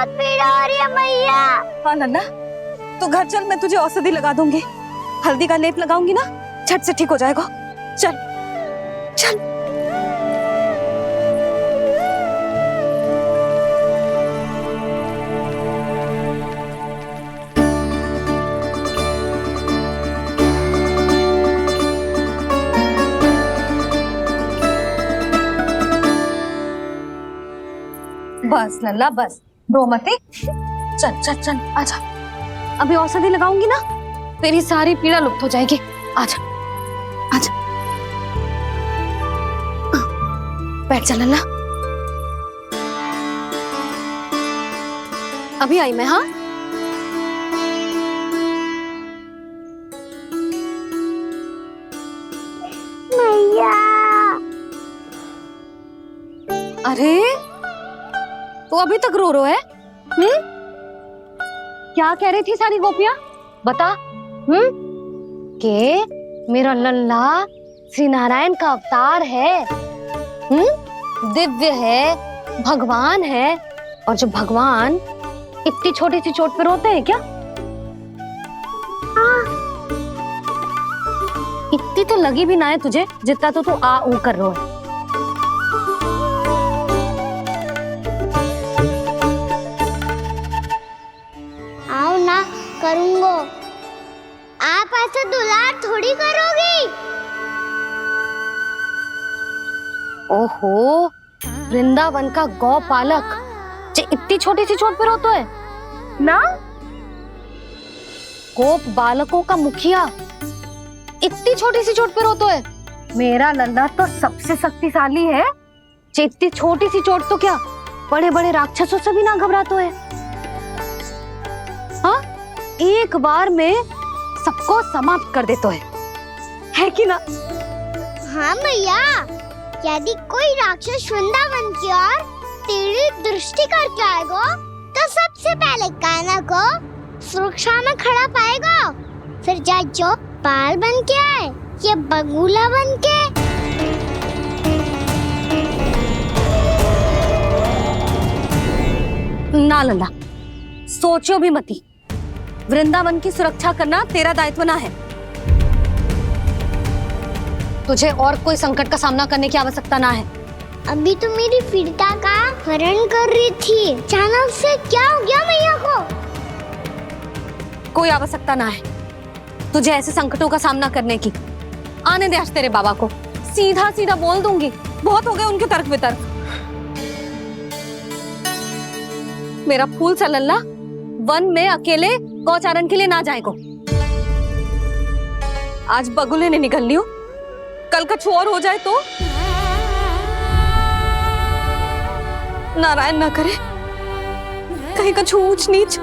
बहुत पीड़ा हो रही है मैया। हाँ नन्ना, तू घर चल, मैं तुझे औषधि लगा दूंगी। हल्दी का लेप लगाऊंगी ना, झट से ठीक हो जाएगा। चल चल। बस नन्ना बस, रो मत। चल चल चल, आजा। अभी औषधि लगाऊंगी ना, तेरी सारी पीड़ा लुप्त हो जाएगी। आजा आजा, बैठ जा नन्ना। अभी आई मैं। हाँ मैया। अरे तू अभी तक रो रो है? क्या कह रही थी सारी गोपियां? बता। के मेरा लल्ला श्री नारायण का अवतार है, दिव्य है, भगवान है। और जब भगवान इतनी छोटी सी चोट पे रोते हैं क्या? इतनी तो लगी भी ना है तुझे, जितना तो तू आ ऊ कर रो है। आओ ना, करूंगो। आप ऐसा दुलार थोड़ी करोगी। ओहो, वृंदावन का गौपालक जो इतनी छोटी सी चोट पे रोता है ना? गोप बालकों का मुखिया इतनी छोटी सी चोट पे रोता है? मेरा लल्ला तो सबसे शक्तिशाली है। इतनी छोटी सी चोट तो क्या, बड़े बड़े राक्षसों से भी ना घबराता है। हाँ, एक बार में सबको समाप्त कर देता है कि ना? हाँ मैया, यदि कोई राक्षस वृंदावन की ओर तेरी दृष्टि करके आएगा तो सबसे पहले कान्हा को सुरक्षा में खड़ा पाएगा। फिर चाहे जो बाल बन के आए या बगुला बन के। ना लल्ला, सोचो भी मती। वृंदावन की सुरक्षा करना तेरा दायित्व ना है। तुझे और कोई संकट का सामना करने की आवश्यकता ना है। अभी तो मेरी पीड़िता का हरण कर रही थी, अचानक से क्या हो गया मैया को? कोई आवश्यकता ना है तुझे ऐसे संकटों का सामना करने की। आने दे आज तेरे बाबा को, सीधा सीधा बोल दूंगी। बहुत हो गए उनके तर्क वितर्क। मेरा फूल सा लल्ला वन में अकेले गौचारण के लिए ना जाएगो। आज बगुले ने निकल लियो, कल का और हो जाए तो? नारायण ना करे, कहीं कछु ऊंच नीच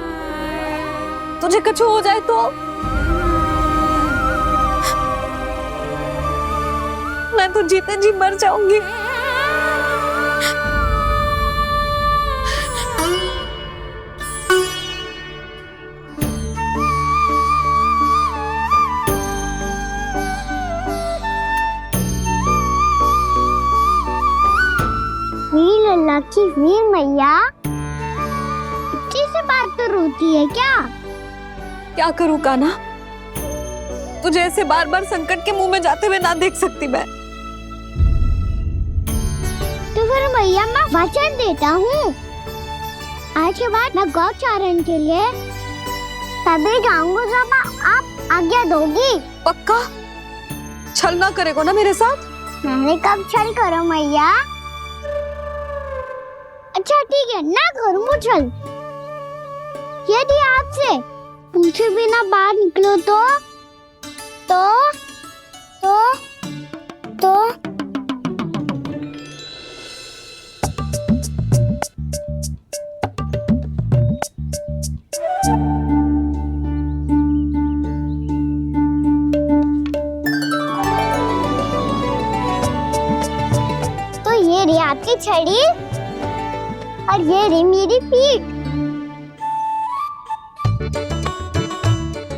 तुझे कछु हो जाए तो? मैं तो जीते जी मर जाऊंगी। वीर लल्ला की वीर मैया इतनी सी बात तो रोती है क्या? क्या करूं कान्हा, तुझे ऐसे बार बार संकट के मुंह में जाते हुए ना देख सकती मैं। तो फिर मैया मैं वचन देता हूँ, आज के बाद मैं गौचारण के लिए तभी जाऊंगा जब आप आज्ञा दोगी। पक्का? छल ना करेगा ना मेरे साथ? मैंने कब छल करो मैया? अच्छा ठीक है, ना करूंगा छल। यदि आपसे पूछे बिना बाहर निकलो तो ये रही आपकी छड़ी और ये रही मेरी पीठ।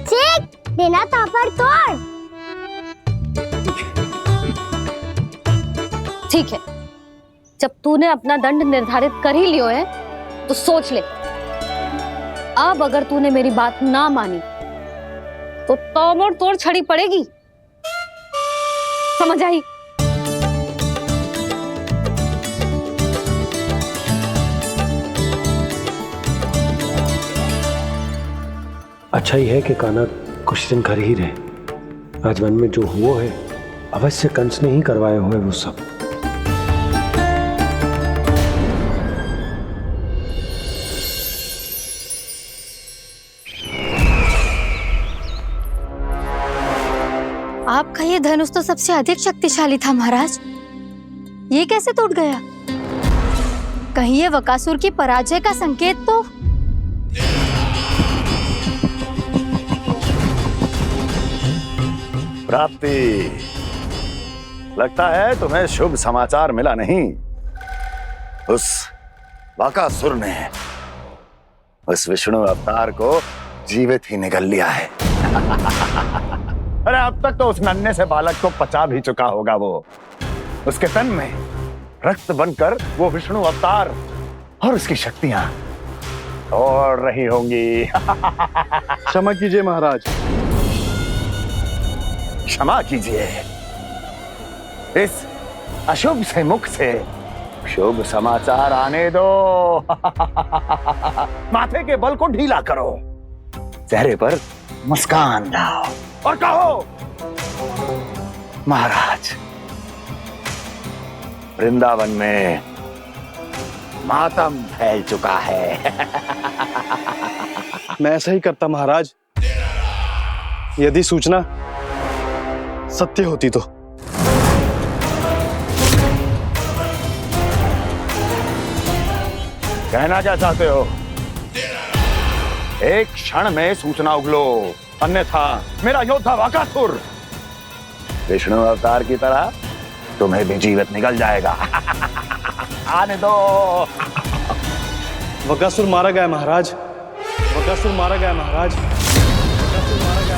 चेक देना था पर तोड़। ठीक है, जब तूने अपना दंड निर्धारित कर ही लियो है तो सोच ले अब अगर तूने मेरी बात ना मानी तो तोड़ तोड़ छड़ी पड़ेगी, समझ आई? अच्छा ही है कि कान्हा कुछ दिन घर ही रहे। आज वन में जो हुआ है अवश्य कंस ने ही करवाए हुए वो सब। आपका ये धनुष तो सबसे अधिक शक्तिशाली था महाराज, ये कैसे टूट गया? कहीं ये बकासुर की पराजय का संकेत तो? प्राप्ति, लगता है तुम्हें शुभ समाचार मिला नहीं। उस बकासुर ने उस विष्णु अवतार को जीवित ही निगल लिया है। अरे अब तक तो उस नन्हे से बालक को पचा भी चुका होगा वो। उसके तन में रक्त बनकर वो विष्णु अवतार और उसकी शक्तियां और रही होंगी। क्षमा कीजिए महाराज। क्षमा कीजिए। इस अशुभ से मुख से शुभ समाचार आने दो। माथे के बल को ढीला करो, चेहरे पर मुस्कान लाओ और कहो, महाराज, वृंदावन में मातम फैल चुका है। मैं ऐसा ही करता महाराज, यदि सूचना सत्य होती तो। कहना क्या चाहते हो? एक क्षण में सूचना उगलो, अन्यथा मेरा योद्धा बकासुर विष्णु अवतार की तरह तुम्हें भी जीवित निकल जाएगा। आने दो। बकासुर मारा गया महाराज, बकासुर मारा गया महाराज, बकासुर मारा गया।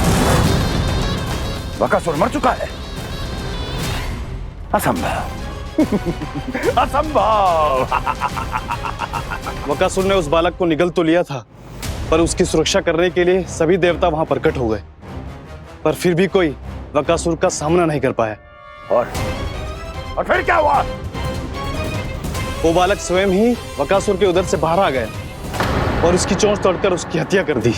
बकासुर मर चुका है? असंभव। असंभव। बकासुर ने उस बालक को निगल तो लिया था, पर उसकी सुरक्षा करने के लिए सभी देवता वहां प्रकट हो गए, पर फिर भी कोई बकासुर का सामना नहीं कर पाया। और फिर क्या हुआ? वो बालक स्वयं ही बकासुर के उदर से बाहर आ गया और उसकी चोंच तोड़कर उसकी हत्या कर दी।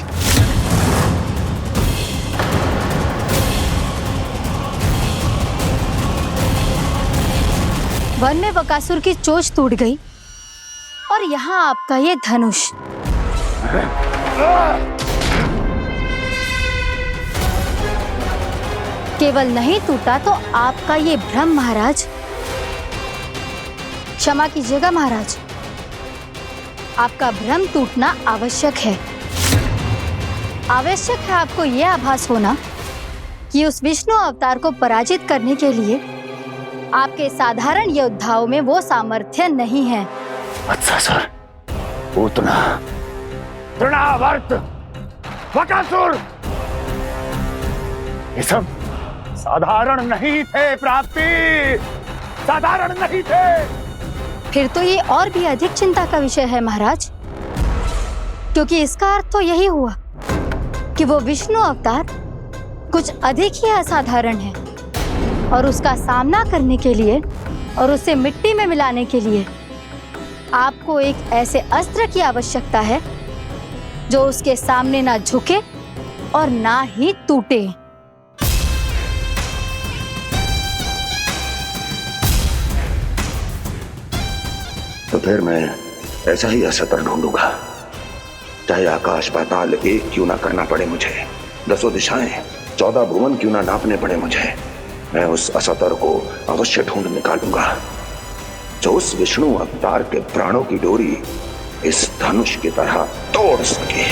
वन में बकासुर की चोंच टूट गई और यहाँ आपका ये धनुष। केवल नहीं टूटा तो आपका ये भ्रम महाराज। क्षमा कीजिएगा महाराज, आपका भ्रम टूटना आवश्यक है। आवश्यक है आपको यह आभास होना कि उस विष्णु अवतार को पराजित करने के लिए आपके साधारण योद्धाओं में वो सामर्थ्य नहीं है। अच्छा सर, उतना तृणावर्त बकासुर ये सब साधारण नहीं थे प्राप्ति, साधारण नहीं थे। फिर तो ये और भी अधिक चिंता का विषय है महाराज, क्योंकि इसका अर्थ तो यही हुआ कि वो विष्णु अवतार कुछ अधिक ही असाधारण है और उसका सामना करने के लिए और उसे मिट्टी में मिलाने के लिए आपको एक ऐसे अस्त्र की आवश्यकता है जो उसके सामने ना झुके और ना ही टूटे। तो फिर मैं ऐसा ही असत्र ढूंढूंगा, चाहे आकाश पाताल एक क्यों ना करना पड़े मुझे, 10 दिशाएं 14 भुवन क्यों ना नापने पड़े मुझे। मैं उस असतर को अवश्य ढूंढ निकालूंगा जो उस विष्णु अवतार के प्राणों की डोरी इस धनुष की तरह तोड़ सके।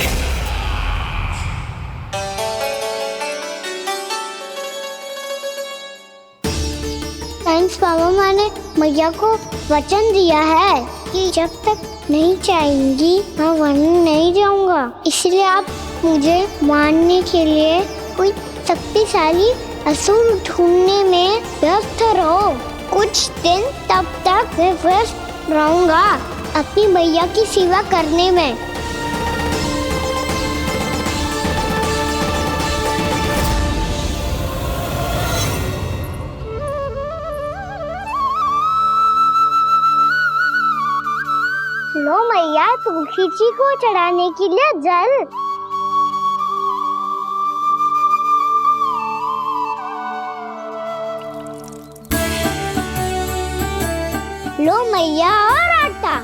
थैंक्स पापा, मैंने मैया को वचन दिया है कि जब तक नहीं चाहेंगी मैं वन नहीं जाऊंगा, इसलिए आप मुझे मारने के लिए कोई शक्तिशाली असुर ढूंढने में व्यस्त रहो। कुछ दिन तब तक मैं व्यस्त रहूंगा अपनी मैया की सेवा करने में। मैया तुलसी जी को चढ़ाने के लिए जल। लो मैया और आटा।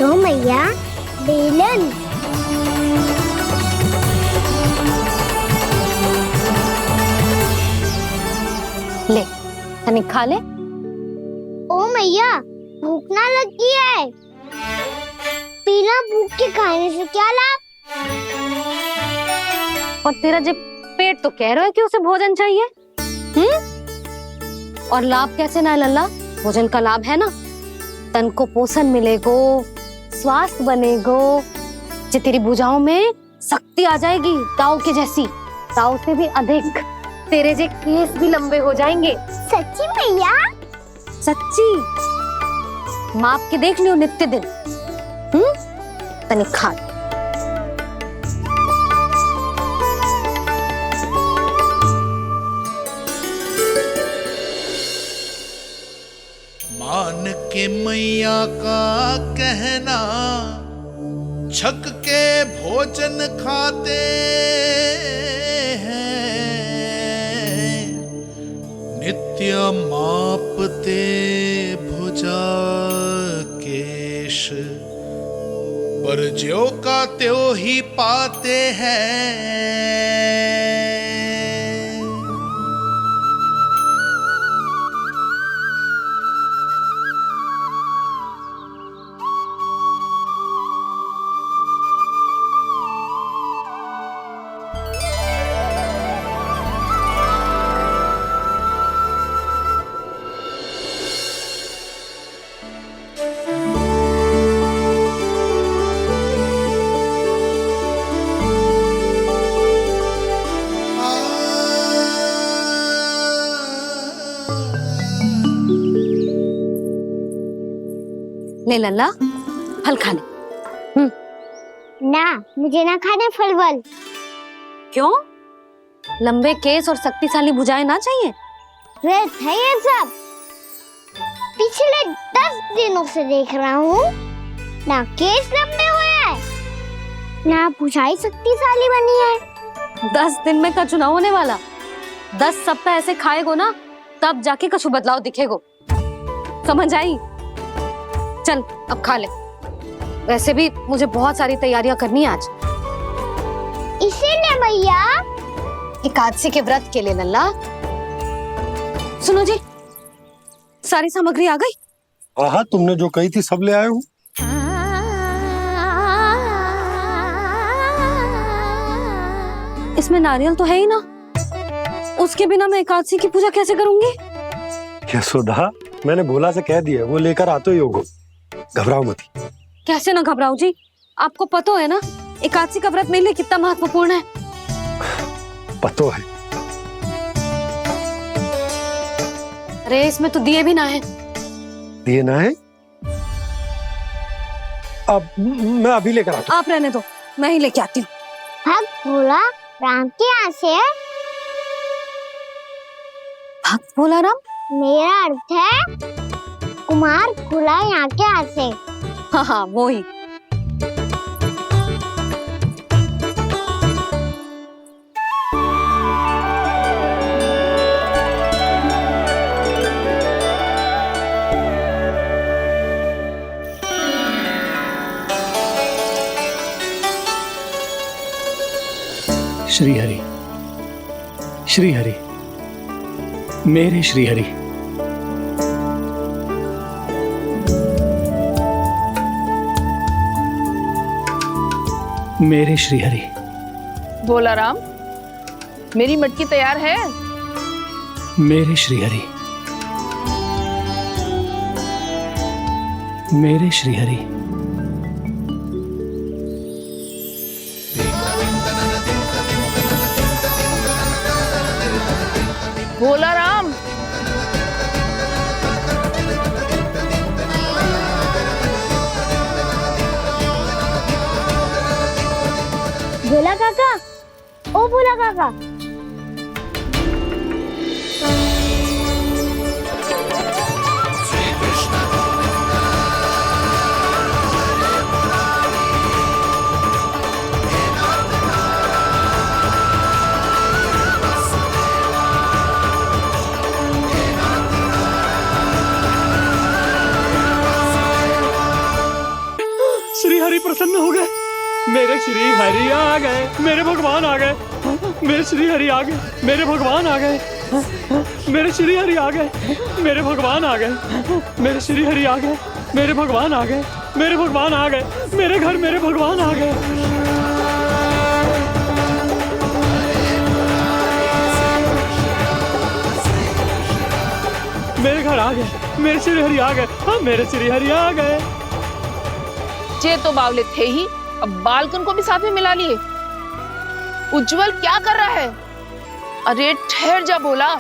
लो मैया बेलन। ले तनिक खा ले। ओ मैया भूख ना लगी है। बिना भूख के खाने से क्या लाभ? और तेरा जब पेट तो कह रहा है कि उसे भोजन चाहिए। और लाभ कैसे ना है लल्ला? भोजन का लाभ है ना, तन को पोषण मिलेगो, स्वास्थ्य बनेगो, जो तेरी भुजाओं में शक्ति आ जाएगी ताऊ के जैसी, ताऊ से भी अधिक। तेरे जे केस भी लंबे हो जाएंगे। सच्ची मैया? सच्ची। माप के देख लियो नित्य दिन। तनिक खा। मान के मैया का कहना, छक के भोजन खाते हैं, नित्य मापते भुजा केश, पर ज्यो का त्यों ही पाते हैं। ले लल्ला फल खा ले। ना मुझे ना खाने फल वल। क्यों? लंबे केस और शक्तिशाली भुजाएं ना चाहिए? व्यर्थ है ये सब। पिछले 10 दिनों से देख रहा हूँ, ना केस लंबे हुए हैं, ना भुजाएं शक्तिशाली बनी है। 10 दिन में कछु ना होने वाला। 10 सप्ताह ऐसे खाएगो ना, तब जाके कछु बदलाव दिखेगो। समझ आई? चल अब खा ले। वैसे भी मुझे बहुत सारी तैयारियां करनी है आज। इसीलिए भैया एकादशी के व्रत के लिए लल्ला। सुनो जी, सारी सामग्री आ गई? हाँ, तुमने जो कही थी सब ले आए हूँ। इसमें नारियल तो है ही ना, उसके बिना मैं एकादशी की पूजा कैसे करूंगी? यशोदा, मैंने भोला से कह दिया, वो लेकर आते ही होगा। घबराओ मत। कैसे ना घबराओ जी, आपको पता है ना एकादशी का व्रत मेरे लिए कितना महत्वपूर्ण है। पतो है। अरे इसमें तो दिए भी ना है। दिए ना है? अब मैं अभी लेकर आता हूँ। आप रहने दो, मैं ही लेके आती हूँ। भक्त भोला राम के यहाँ से है। भक्त भोला राम? मेरा अर्थ है कुमार भोला यहाँ के यहाँ से। हाँ हाँ वो ही। श्री हरि, श्री हरि, मेरे श्री हरि। मेरे श्री हरि। भोला राम, मेरी मटकी तैयार है। मेरे श्री हरि। मेरे श्री हरि। भोला राम, भोला काका, ओ भोला काका, मेरे श्री हरि आ गए, मेरे भगवान आ गए, मेरे श्री हरि आ गए, मेरे भगवान आ गए, मेरे श्री हरि आ गए, मेरे भगवान आ गए, मेरे श्री हरि आ गए, मेरे भगवान आ गए, मेरे भगवान आ गए, मेरे घर मेरे भगवान आ गए। मेरे घर आ गए, मेरे श्री हरि आ गए, हाँ मेरे श्री हरि आ गए। ये तो बावले थे ही, अब बालकन को भी साथ में मिला लिए। उज्जवल क्या कर रहा है? अरे ठहर जा बोला।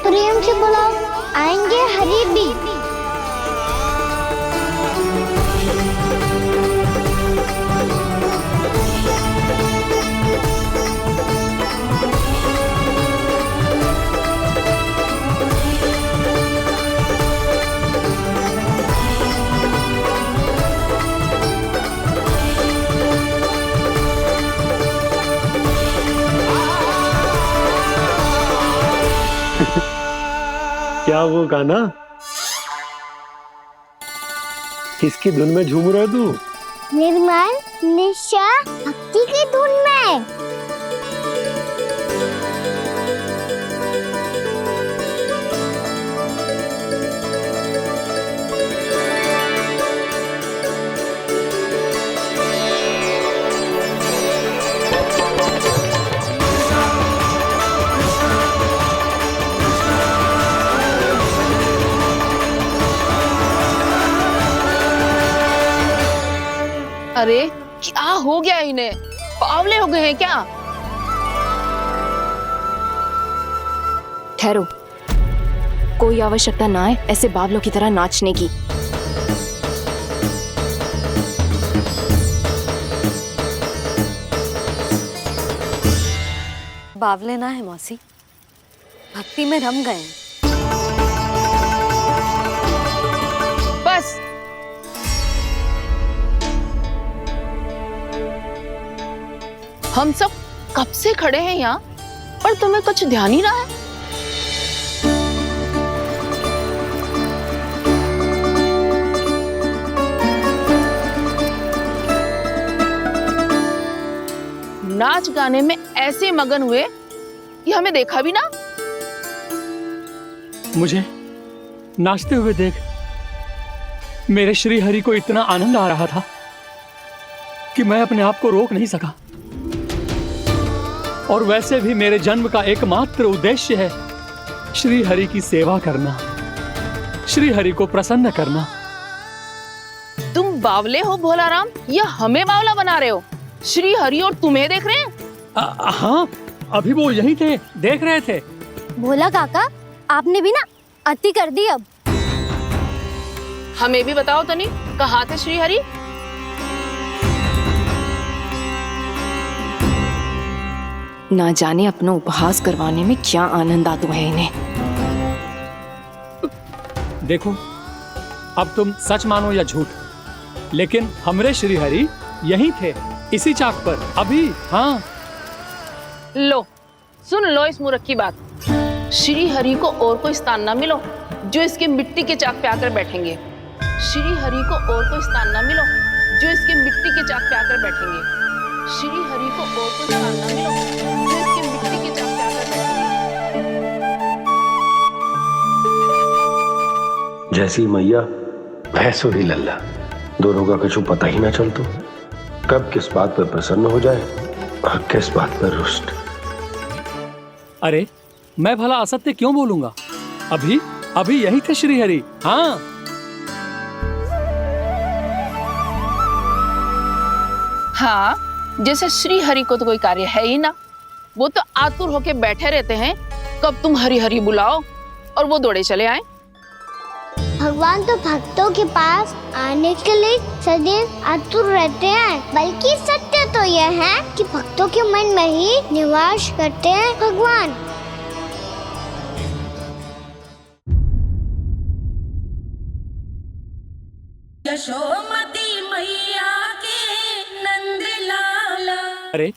प्रेम से बुलाओ, आएंगे हरी भी। क्या वो गाना? किसकी धुन में झूम रहा तू? निर्मल निशा भक्ति की धुन में। अरे क्या हो गया इन्हें? बावले हो गए हैं क्या? ठहरो, कोई आवश्यकता ना है ऐसे बावलों की तरह नाचने की। बावले ना है मौसी, भक्ति में रम गए। बस हम सब कब से खड़े हैं यहाँ, पर तुम्हें कुछ ध्यान ही ना है। नाच गाने में ऐसे मगन हुए कि हमें देखा भी ना। मुझे नाचते हुए देख मेरे श्री हरि को इतना आनंद आ रहा था कि मैं अपने आप को रोक नहीं सका। और वैसे भी मेरे जन्म का एकमात्र उद्देश्य है श्री हरि की सेवा करना, श्री हरि को प्रसन्न करना। तुम बावले हो भोलाराम, या हमें बावला बना रहे हो? श्री हरि और तुम्हें देख रहे हैं। हाँ, अभी वो यहीं थे, देख रहे थे। भोला काका, आपने भी ना अति कर दी। अब हमें भी बताओ तनी, कहाँ थे श्री हरि? ना जाने अपना उपहास करवाने में क्या आनंद आता है इन्हें। देखो, अब तुम सच मानो या झूठ, लेकिन हमरे श्री हरि यहीं थे, इसी चाक पर अभी। हाँ, लो सुन लो इस मूर्ख की बात। श्री हरि को और कोई स्थान ना मिलो जो इसके मिट्टी के चाक पे आकर बैठेंगे। श्री हरि को और कोई स्थान ना मिलो जो इसके मिट्टी के चाक पे आकर बैठेंगे। श्री हरि को और कोई स्थान ना मिलो जो इसके मिट्टी के चाक पे आकर बैठेंगे। जैसी मैया भैंसो ही लल्ला, दोनों का कुछ पता ही ना चल तो कब किस बात पर प्रसन्न हो जाए और किस बात पर रुष्ट। अरे मैं भला असत्य क्यों बोलूंगा? अभी अभी यही थे श्री हरि। हाँ, हाँ, जैसे श्री हरि को तो कोई कार्य है ही ना। वो तो आतुर होके बैठे रहते हैं कब तुम हरि हरि बुलाओ और वो दौड़े चले आए। भगवान तो भक्तों के पास आने के लिए सदैव आतुर रहते हैं, बल्कि सत्य तो यह है कि भक्तों के मन में ही निवास करते हैं भगवान। यशोमती मैया के नंद लाला। अरे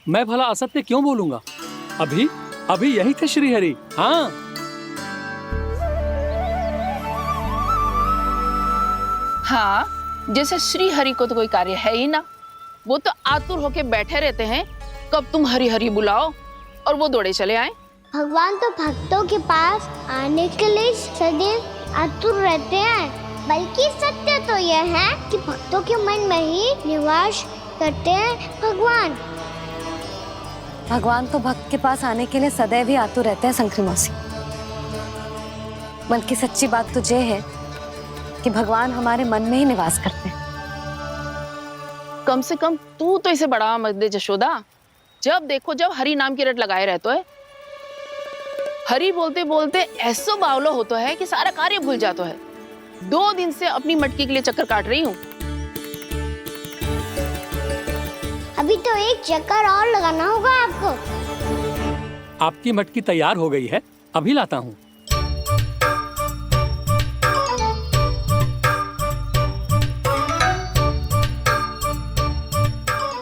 मैं भला असत्य क्यों बोलूंगा? अभी अभी यही थे श्री हरि। हाँ, हाँ, जैसे श्री हरि को तो कोई कार्य है ही ना, वो तो आतुर होके बैठे रहते हैं कब तुम हरि हरि बुलाओ और वो दौड़े चले आए। भगवान तो भक्तों के पास आने के लिए सदैव आतुर रहते हैं, बल्कि सत्य तो यह है कि भक्तों के मन में ही निवास करते हैं भगवान। भगवान तो भक्त के पास आने के लिए सदैव ही आतुर रहते हैं शंकरी मौसी। बल्कि सच्ची बात तो ये है कि भगवान हमारे मन में ही निवास करते हैं। कम से कम तू तो इसे बढ़ावा मत दे जशोदा। जब देखो जब हरि नाम की रट लगाए रहते है। हरि बोलते बोलते ऐसो बावलो होता है कि सारा कार्य भूल जाता है। 2 दिन से अपनी मटकी के लिए चक्कर काट रही हूँ। अभी तो एक चक्कर और लगाना होगा आपको। आपकी मटकी तैयार हो गई है, अभी लाता हूँ।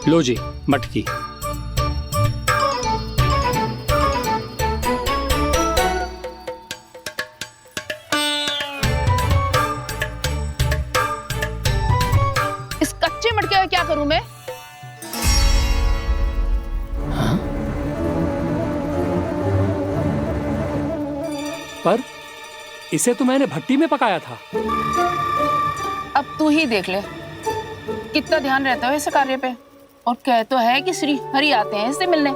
लो जी मटकी। इस कच्चे मटके का क्या करूं मैं? हाँ? पर इसे तो मैंने भट्टी में पकाया था। अब तू ही देख ले कितना ध्यान रहता है इस कार्य पे। और कह तो है कि श्री हरि आते हैं इससे मिलने।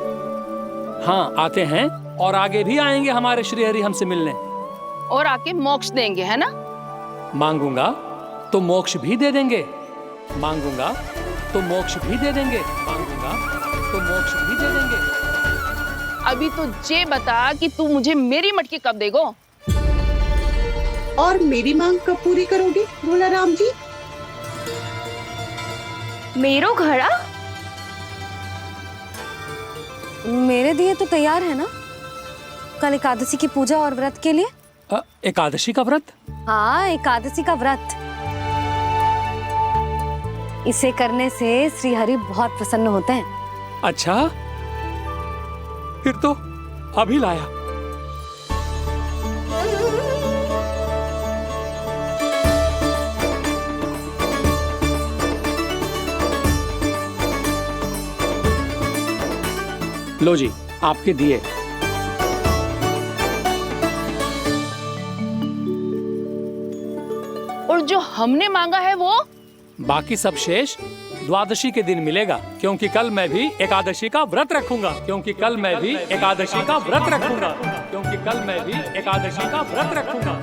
हाँ आते हैं और आगे भी आएंगे हमारे श्री हरि हमसे मिलने। और आके मोक्ष देंगे, है ना? मांगूंगा तो मोक्ष भी दे देंगे, मांगूंगा तो मोक्ष भी दे देंगे, मांगूंगा तो मोक्ष भी दे देंगे। अभी तो ये बता कि तू मुझे मेरी मटकी कब देगो? और मेरी मांग कब पूरी करोगे भोला राम जी? मेरो घड़ा मेरे दिए तो तैयार है ना, कल एकादशी की पूजा और व्रत के लिए। एकादशी का व्रत? हाँ, एकादशी का व्रत। इसे करने से श्री हरि बहुत प्रसन्न होते हैं। अच्छा, फिर तो अभी लाया। लो जी आपके दिए। और जो हमने मांगा है वो? बाकी सब शेष द्वादशी के दिन मिलेगा, क्योंकि कल मैं भी एकादशी का व्रत रखूंगा, क्योंकि कल मैं भी एकादशी का व्रत रखूंगा, क्योंकि कल मैं भी एकादशी का व्रत रखूंगा।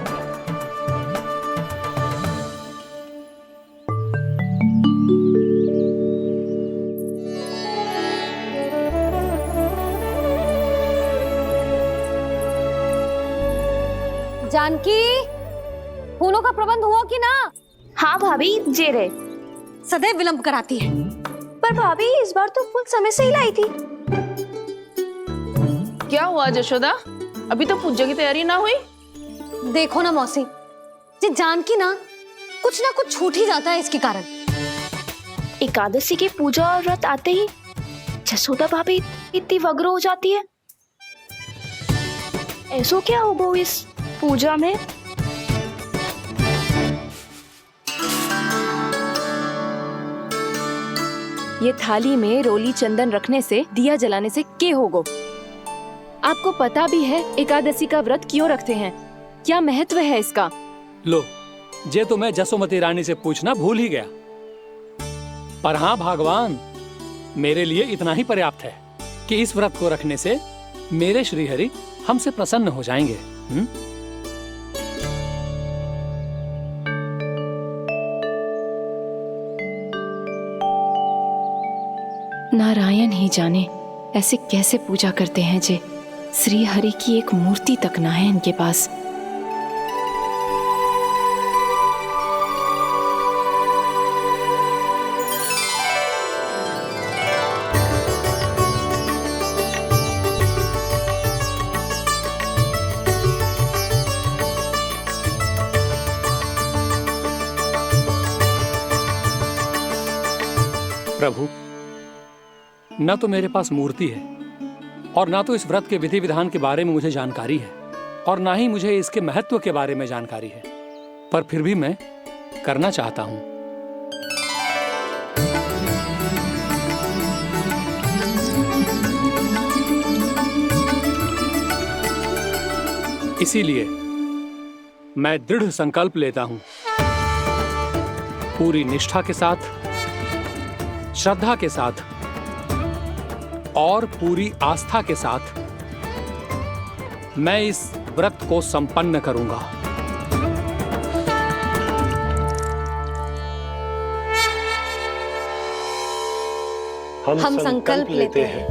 जानकी, फूलों का प्रबंध हुआ कि ना? हाँ भाभी, जे रे। सदैव विलंब कराती है। पर भाभी इस बार तो फूल समय से ही लाई थी। क्या हुआ जशोदा? अभी तो पूजा की तैयारी ना हुई? देखो ना मौसी, ये जानकी ना कुछ छूट ही जाता है इसके कारण। एकादशी की पूजा और व्रत आते ही जसोदा भाभी इतनी वग्र हो जाती है। ऐसो क्या होगा इस पूजा में? ये थाली में रोली चंदन रखने से, दिया जलाने से के होगो? आपको पता भी है एकादशी का व्रत क्यों रखते हैं? क्या महत्व है इसका? लो, जे तो मैं जसोमती रानी से पूछना भूल ही गया। पर हाँ भगवान, मेरे लिए इतना ही पर्याप्त है कि इस व्रत को रखने से मेरे श्री हरि हमसे प्रसन्न हो जाएंगे। नारायण ही जाने ऐसे कैसे पूजा करते हैं जे श्री हरि की एक मूर्ति तक ना है इनके पास। प्रभु, न तो मेरे पास मूर्ति है और ना तो इस व्रत के विधि विधान के बारे में मुझे जानकारी है और ना ही मुझे इसके महत्व के बारे में जानकारी है, पर फिर भी मैं करना चाहता हूं। इसीलिए मैं दृढ़ संकल्प लेता हूं, पूरी निष्ठा के साथ, श्रद्धा के साथ और पूरी आस्था के साथ मैं इस व्रत को संपन्न करूंगा। हम संकल्प लेते हैं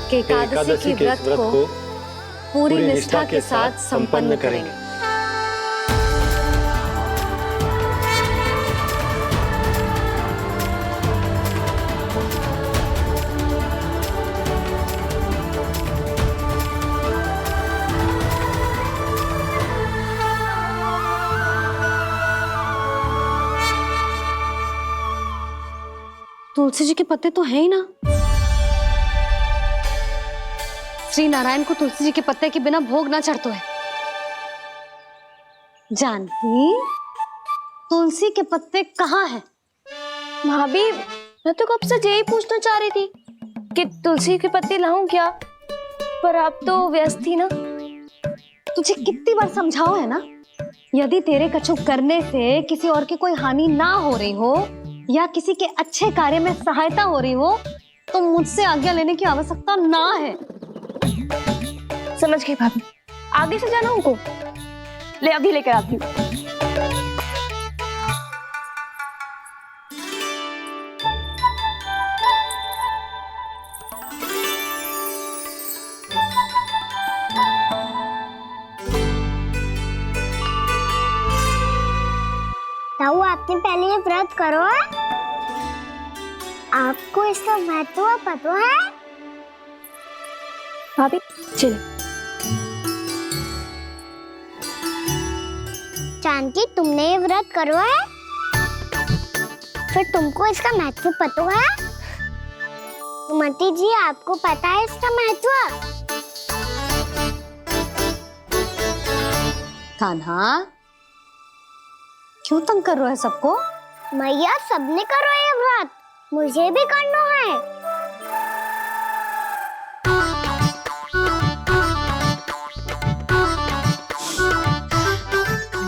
कि एकादशी के व्रत को पूरी निष्ठा के साथ संपन्न करेंगे। तुलसी जी के पत्ते तो हैं ही ना। श्री नारायण को तुलसी जी के पत्ते के बिना भोग ना चढ़तो है। जानकी, तुलसी के पत्ते कहाँ हैं? भाभी, मैं तो कब से यही पूछना चाह रही थी कि तुलसी के पत्ते लाऊं क्या, पर आप तो व्यस्त थी ना। तुझे कितनी बार समझाओ है ना, यदि तेरे कछु करने से किसी और की कोई हानि ना हो रही हो या किसी के अच्छे कार्य में सहायता हो रही हो तो मुझसे आज्ञा लेने की आवश्यकता ना है। समझ गई भाभी, आगे से जाना उनको। ले अभी लेकर आती हूँ। ताऊ, आपने पहले ये व्रत करो है? आपको इसका महत्व पता है? भाभी चलो। जानकी, तुमने ये व्रत करो है? फिर तुमको इसका महत्व पता है? सुमति जी, आपको पता है इसका महत्व? कान्हा, क्यों तंग कर रहे हो सबको? मैया, सबने करो ये व्रत, मुझे भी करना है।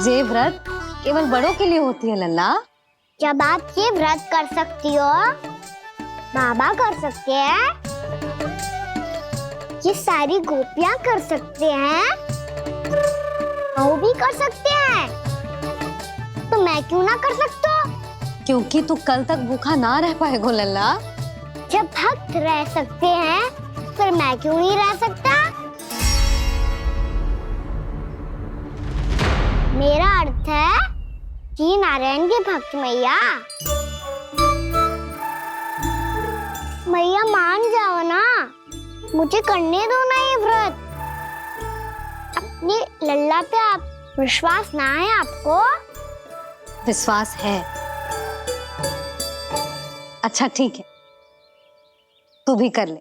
ये व्रत केवल बड़ों के लिए होती है लल्ला। जब आप ये व्रत कर सकती हो, बाबा कर सकते हैं, ये सारी गोपियां कर सकते हैं, बहू भी कर सकते हैं, तो मैं क्यों ना कर सकता? क्योंकि तू कल तक भूखा ना रह पाएगो लल्ला। जब भक्त रह सकते हैं, फिर मैं क्यों नहीं रह सकता? मेरा अर्थ है कि नारायण के भक्त मैया, मैया मान जाओ ना, मुझे करने दो ना ये व्रत। अपनी लल्ला पे आप विश्वास ना है आपको? विश्वास है। अच्छा ठीक है, तू भी कर ले।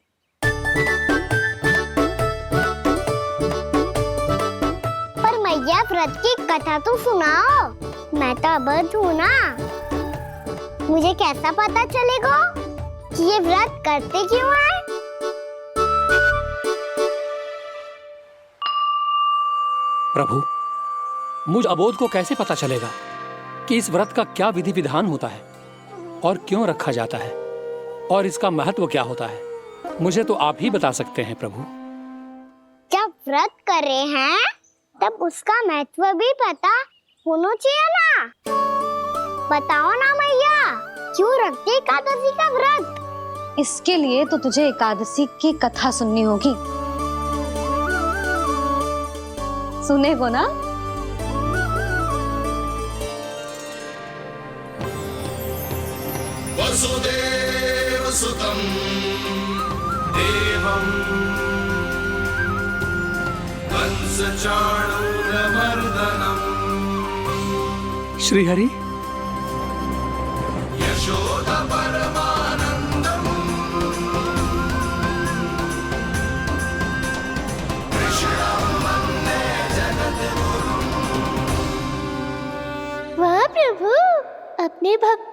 पर मैया, व्रत की कथा तो सुनाओ। मैं तो अबध हूँ ना, मुझे कैसा पता चलेगा कि ये व्रत करते क्यों हैं? प्रभु, मुझ अबोध को कैसे पता चलेगा कि इस व्रत का क्या विधि विधान होता है और क्यों रखा जाता है और इसका महत्व क्या होता है? मुझे तो आप ही बता सकते हैं प्रभु। जब व्रत कर रहे हैं तब उसका महत्व भी पता होना चाहिए ना। बताओ ना मैया, क्यों रखते एकादशी का व्रत? इसके लिए तो तुझे एकादशी की कथा सुननी होगी। सुनेगो ना? वसुदेव सुतं देवं कंसचाणूरमर्दनम् श्रीहरि, यशोदा परमानंदं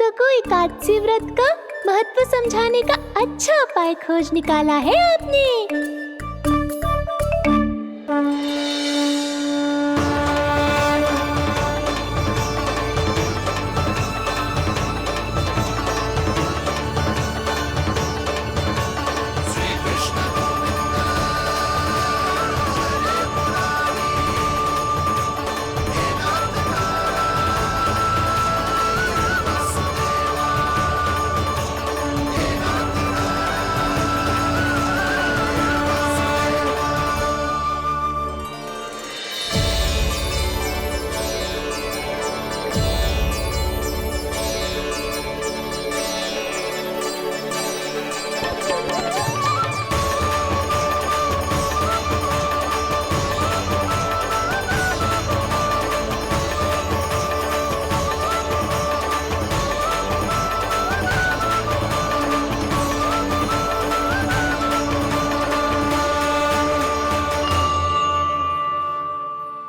भक्तों को एकादशी व्रत का महत्व समझाने का अच्छा उपाय खोज निकाला है आपने।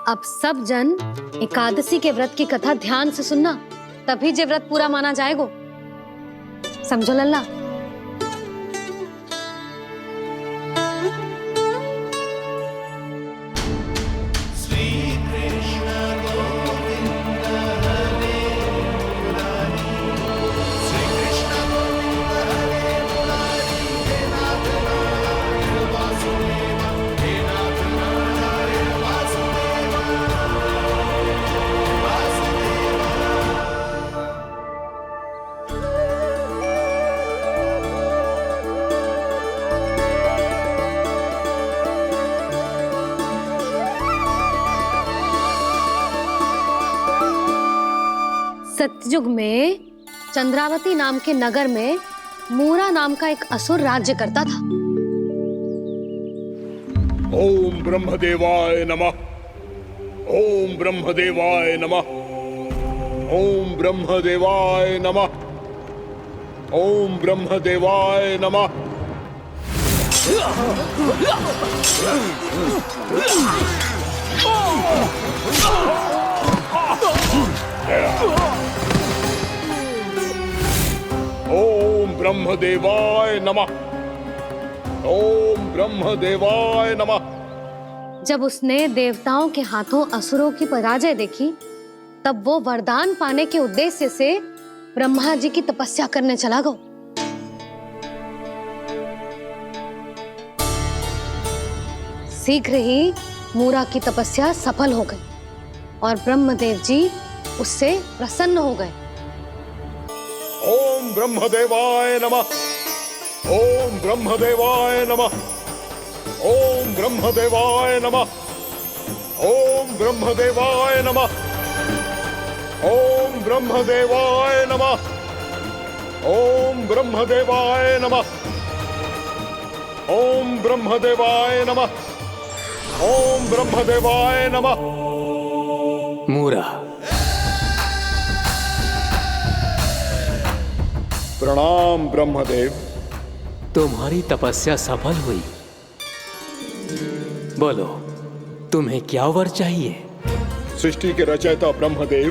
अब सब जन एकादशी के व्रत की कथा ध्यान से सुनना, तभी जे व्रत पूरा माना जाएगा। समझो लल्ला। सतयुग में चंद्रावती नाम के नगर में मूरा नाम का एक असुर राज्य करता था। ओम ब्रह्मदेवाय नमः। ओम ब्रह्मदेवाय नमः। ओम ब्रह्मदेवाय नमः। ओम ब्रह्मदेवाय नमः। ओम ब्रह्मदेवाय नमः। ओम ब्रह्मदेवाय नमः। जब उसने देवताओं के हाथों असुरों की पराजय देखी, तब वो वरदान पाने के उद्देश्य से ब्रह्मा जी की तपस्या करने चला गया। शीघ्र ही मूरा की तपस्या सफल हो गई और ब्रह्मदेव जी उससे प्रसन्न हो गए। ओम ब्रह्मदेवाय नमः। ओम ब्रह्मदेवाय नमः। ओम ब्रह्मदेवाय नमः। ओम ब्रह्मदेवाय नमः। ओम ब्रह्मदेवाय नमः। ओम ब्रह्मदेवाय नमः। ओम ब्रह्मदेवाय नमः। ओम ब्रह्मदेवाय नमः। मूरा, प्रणाम ब्रह्मदेव। तुम्हारी तपस्या सफल हुई। बोलो, तुम्हें क्या वर चाहिए? सृष्टि के रचयिता ब्रह्मदेव,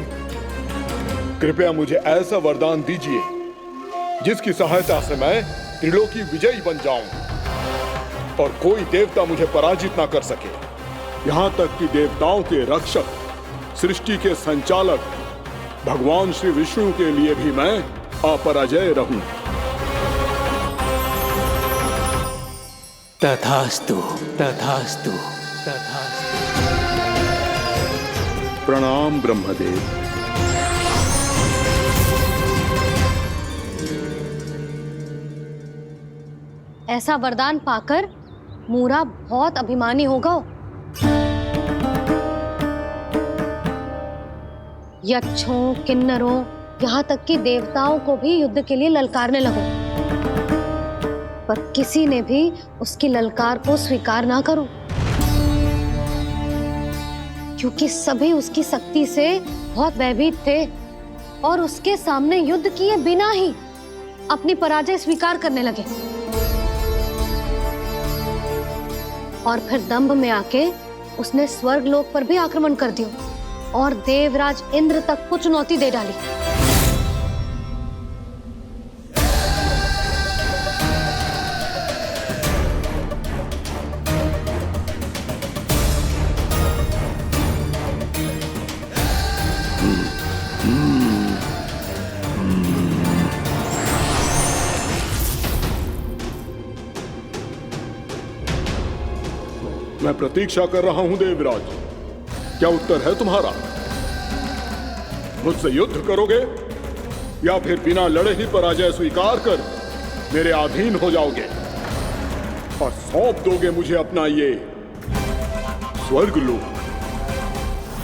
कृपया मुझे ऐसा वरदान दीजिए जिसकी सहायता से मैं त्रिलोकी विजयी बन जाऊं और कोई देवता मुझे पराजित ना कर सके। यहाँ तक कि देवताओं के रक्षक, सृष्टि के संचालक भगवान श्री विष्णु के लिए भी मैं अपराजय रहूं। तथास्तु, तथास्तु, तथास्तु। प्रणाम ब्रह्मदेव। ऐसा वरदान पाकर मूरा बहुत अभिमानी होगा। यक्षों, किन्नरों, यहाँ तक कि देवताओं को भी युद्ध के लिए ललकारने लगा, पर किसी ने भी उसकी ललकार को स्वीकार ना करो, क्योंकि सभी उसकी शक्ति से बहुत भयभीत थे और उसके सामने युद्ध किए बिना ही अपनी पराजय स्वीकार करने लगे। और फिर दंभ में आके उसने स्वर्ग लोक पर भी आक्रमण कर दिया और देवराज इंद्र तक को चुनौती दे डाली। मैं प्रतीक्षा कर रहा हूं देवराज। क्या उत्तर है तुम्हारा? मुझसे युद्ध करोगे या फिर बिना लड़े ही पराजय स्वीकार कर मेरे अधीन हो जाओगे और सौंप दोगे मुझे अपना ये स्वर्ग लोक?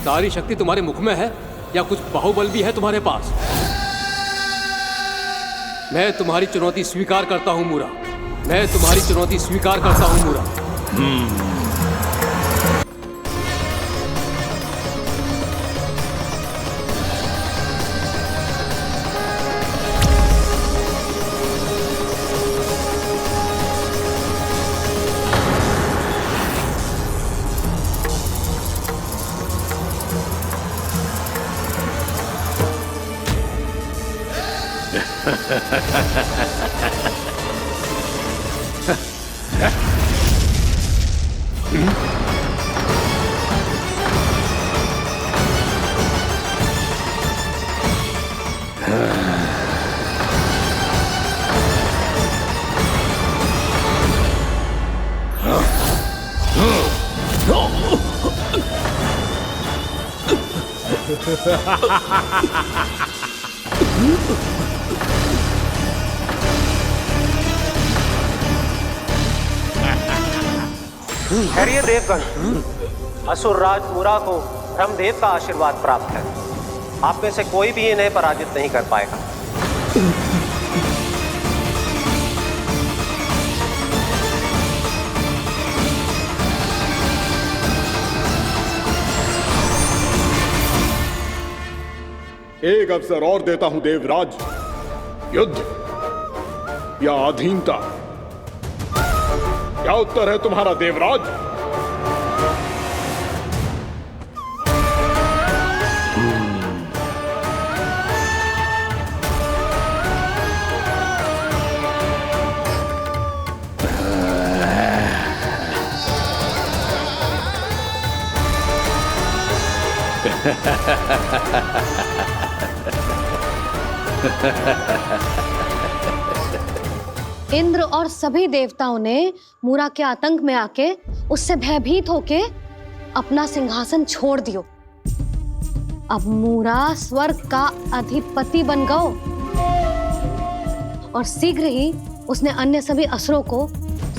सारी शक्ति तुम्हारे मुख में है या कुछ बाहुबल भी है तुम्हारे पास? मैं तुम्हारी चुनौती स्वीकार करता हूं मूरा। मैं तुम्हारी चुनौती स्वीकार करता हूं मूरा। खैरिए देवगण, असुर राज मूरा को ब्रह्मदेव का आशीर्वाद प्राप्त है। आप में से कोई भी इन्हें पराजित नहीं कर पाएगा। एक अवसर और देता हूं देवराज। युद्ध या अधीनता, क्या उत्तर है तुम्हारा देवराज? इंद्र और सभी देवताओं ने मूरा के आतंक में आके उससे भयभीत होके अपना सिंहासन छोड़ दियो। अब मूरा स्वर्ग का अधिपति बन गयो और शीघ्र ही उसने अन्य सभी असुरों को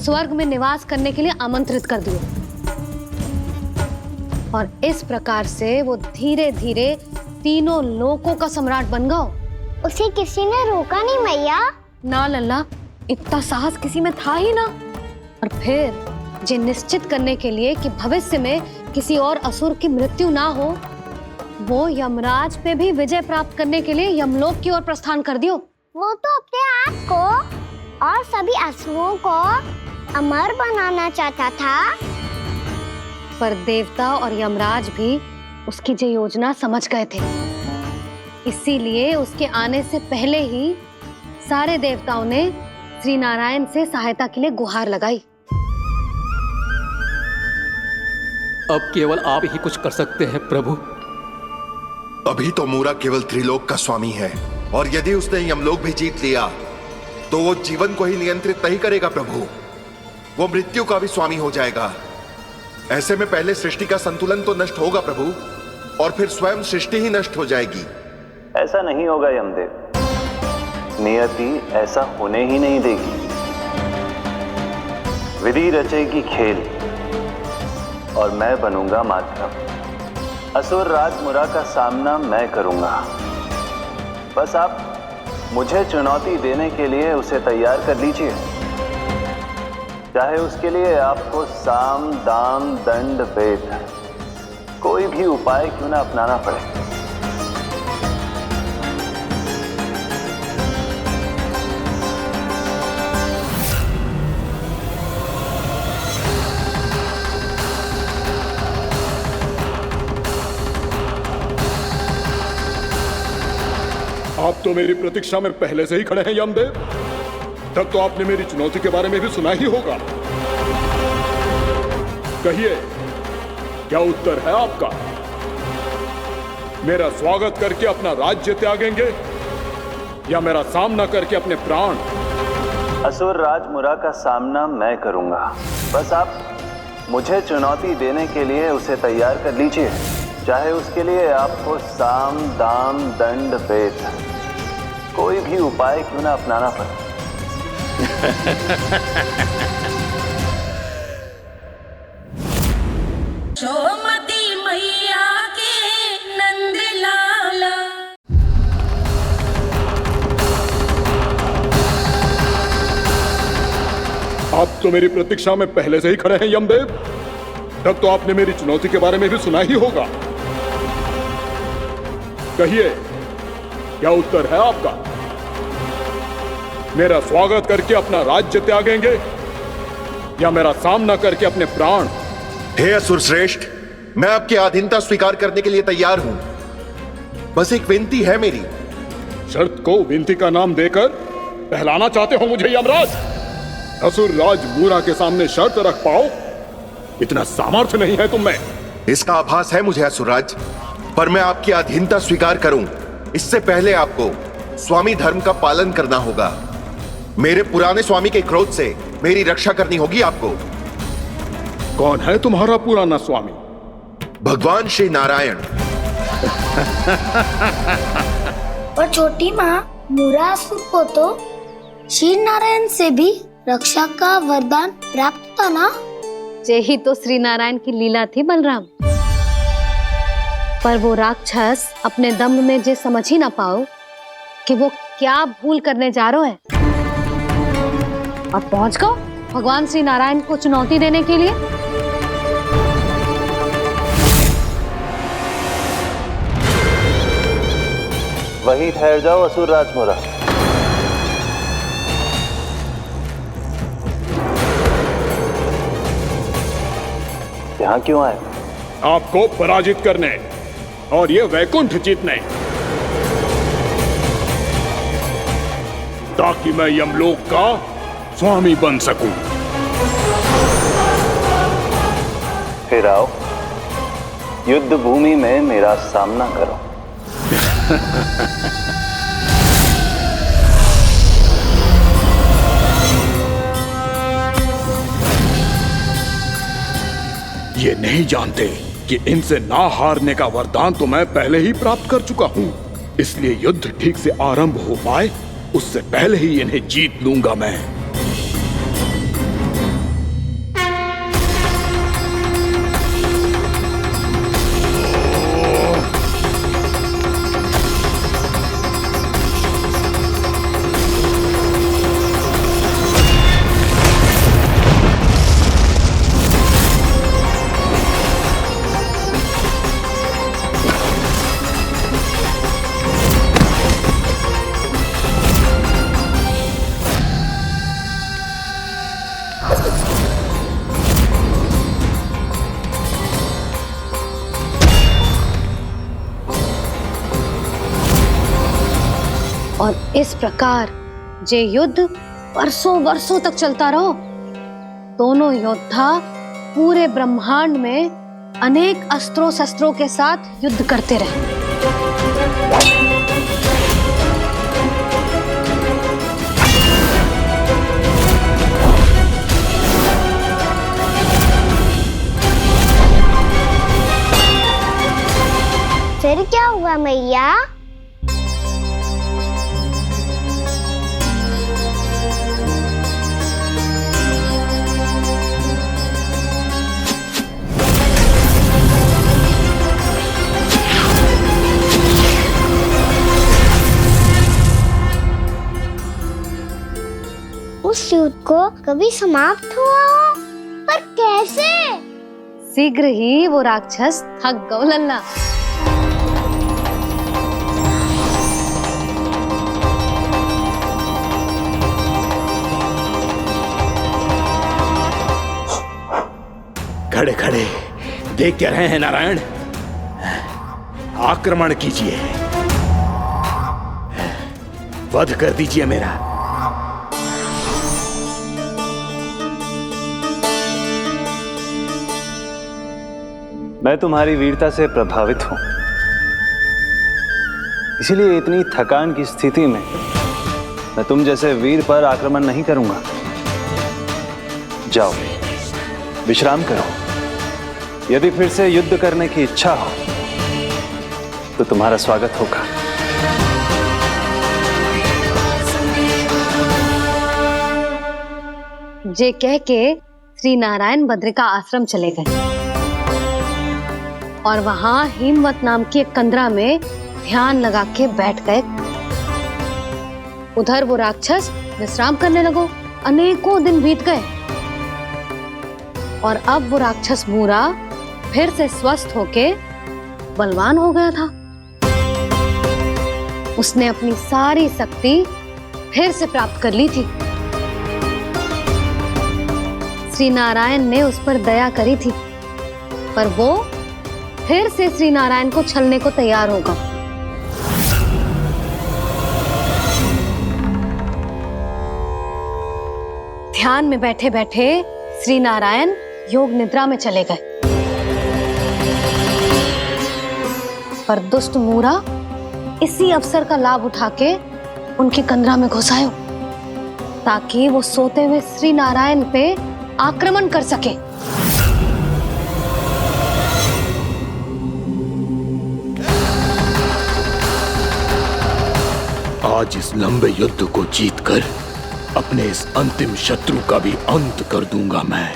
स्वर्ग में निवास करने के लिए आमंत्रित कर दिया। और इस प्रकार से वो धीरे धीरे तीनों लोकों का सम्राट बन गया। उसे किसी ने रोका नहीं मैया? ना लल्ला, इतना साहस किसी में था ही ना। और फिर ये निश्चित करने के लिए कि भविष्य में किसी और असुर की मृत्यु ना हो, वो यमराज पे भी विजय प्राप्त करने के लिए यमलोक की ओर प्रस्थान कर दियो। वो तो अपने आप को और सभी असुरों को अमर बनाना चाहता था। पर देवता और यमराज भी उसकी ये योजना समझ गए थे। इसीलिए उसके आने से पहले ही सारे देवताओं ने श्री नारायण से सहायता के लिए गुहार लगाई। अब केवल आप ही कुछ कर सकते हैं प्रभु। अभी तो मूरा केवल त्रिलोक का स्वामी है, और यदि उसने यमलोक भी जीत लिया तो वो जीवन को ही नियंत्रित नहीं करेगा प्रभु, वो मृत्यु का भी स्वामी हो जाएगा। ऐसे में पहले सृष्टि का संतुलन तो नष्ट होगा प्रभु, और फिर स्वयं सृष्टि ही नष्ट हो जाएगी। ऐसा नहीं होगा यमदेव, नियति ऐसा होने ही नहीं देगी। विधि रचेगी खेल और मैं बनूंगा माध्यम। असुर राज मूरा का सामना मैं करूंगा। बस आप मुझे चुनौती देने के लिए उसे तैयार कर लीजिए, चाहे उसके लिए आपको साम दाम दंड भेद कोई भी उपाय क्यों ना अपनाना पड़े। आप तो मेरी प्रतीक्षा में पहले से ही खड़े हैं यमदेव। तब तो आपने मेरी चुनौती के बारे में भी सुना ही होगा। कहिए, क्या उत्तर है आपका? मेरा स्वागत करके अपना राज्य त्यागेंगे या मेरा सामना करके अपने प्राण? असुर राज मूरा का सामना मैं करूंगा। बस आप मुझे चुनौती देने के लिए उसे तैयार कर लीजिए, चाहे उसके लिए आपको साम दाम दंड भेद कोई भी उपाय क्यों ना अपनाना पड़े। यशोमती मैया के नंद लाला। आप तो मेरी प्रतीक्षा में पहले से ही खड़े हैं यमदेव। तब तो आपने मेरी चुनौती के बारे में भी सुना ही होगा। कहिए, क्या उत्तर है आपका? मेरा स्वागत करके अपना राज्य त्यागेंगे या मेरा सामना करके अपने प्राण? हे असुर श्रेष्ठ, मैं आपकी अधीनता स्वीकार करने के लिए तैयार हूं। बस एक विनती है मेरी। शर्त को विनती का नाम देकर पहलाना चाहते हो मुझे यमराज? असुर राज मूरा के सामने शर्त रख पाओ, इतना सामर्थ्य नहीं है तुम में। इसका आभास है मुझे असुरराज, पर मैं आपकी अधीनता स्वीकार करूं इससे पहले आपको स्वामी धर्म का पालन करना होगा। मेरे पुराने स्वामी के क्रोध से मेरी रक्षा करनी होगी आपको। कौन है तुम्हारा पुराना स्वामी? भगवान श्री नारायण। और छोटी माँ मुरासुर को तो श्री नारायण से भी रक्षा का वरदान प्राप्त था ना? यही तो श्री नारायण की लीला थी बलराम। पर वो राक्षस अपने दम में जे समझ ही ना पाओ कि वो क्या भूल करने जा रहे हैं, और पहुंच गो भगवान श्री नारायण को चुनौती देने के लिए। वहीं ठहर जाओ असुर राज मूरा। यहाँ क्यों आए? आपको पराजित करने और ये वैकुंठ जीतने, ताकि मैं यमलोक का स्वामी बन सकूं। फिर आओ, युद्ध भूमि में मेरा सामना करो। ये नहीं जानते कि इनसे ना हारने का वरदान तो मैं पहले ही प्राप्त कर चुका हूं। इसलिए युद्ध ठीक से आरंभ हो पाए उससे पहले ही इन्हें जीत लूंगा मैं। और इस प्रकार जे युद्ध वर्षों वर्षों तक चलता रहो। दोनों योद्धा पूरे ब्रह्मांड में अनेक अस्त्रों शस्त्रों के साथ युद्ध करते रहे। फिर क्या हुआ मैया? उस युद्ध को कभी समाप्त हुआ हो, पर कैसे? शीघ्र ही वो राक्षस थक गौ लल्ला। खड़े खड़े देख क्या रहे हैं नारायण? आक्रमण कीजिए, वध कर दीजिए मेरा। मैं तुम्हारी वीरता से प्रभावित हूं, इसीलिए इतनी थकान की स्थिति में मैं तुम जैसे वीर पर आक्रमण नहीं करूंगा। जाओ, विश्राम करो। यदि फिर से युद्ध करने की इच्छा हो तो तुम्हारा स्वागत होगा। जे कह के श्री नारायण बद्रिका आश्रम चले गए और वहां हिमवत नाम की एक कंदरा में ध्यान लगा के बैठ गए। उधर वो राक्षस विश्राम करने लगो। अनेकों दिन बीत गए और अब वो राक्षस मूरा फिर से स्वस्थ होके बलवान हो गया था। उसने अपनी सारी शक्ति फिर से प्राप्त कर ली थी। श्री नारायण ने उस पर दया करी थी, पर वो फिर से श्री नारायण को छलने को तैयार होगा। ध्यान में बैठे बैठे श्री नारायण योग निद्रा में चले गए, पर दुष्ट मूरा इसी अवसर का लाभ उठा के उनकी कंदरा में घुस आयो ताकि वो सोते हुए श्री नारायण पे आक्रमण कर सके। आज इस लंबे युद्ध को जीतकर अपने इस अंतिम शत्रु का भी अंत कर दूंगा मैं।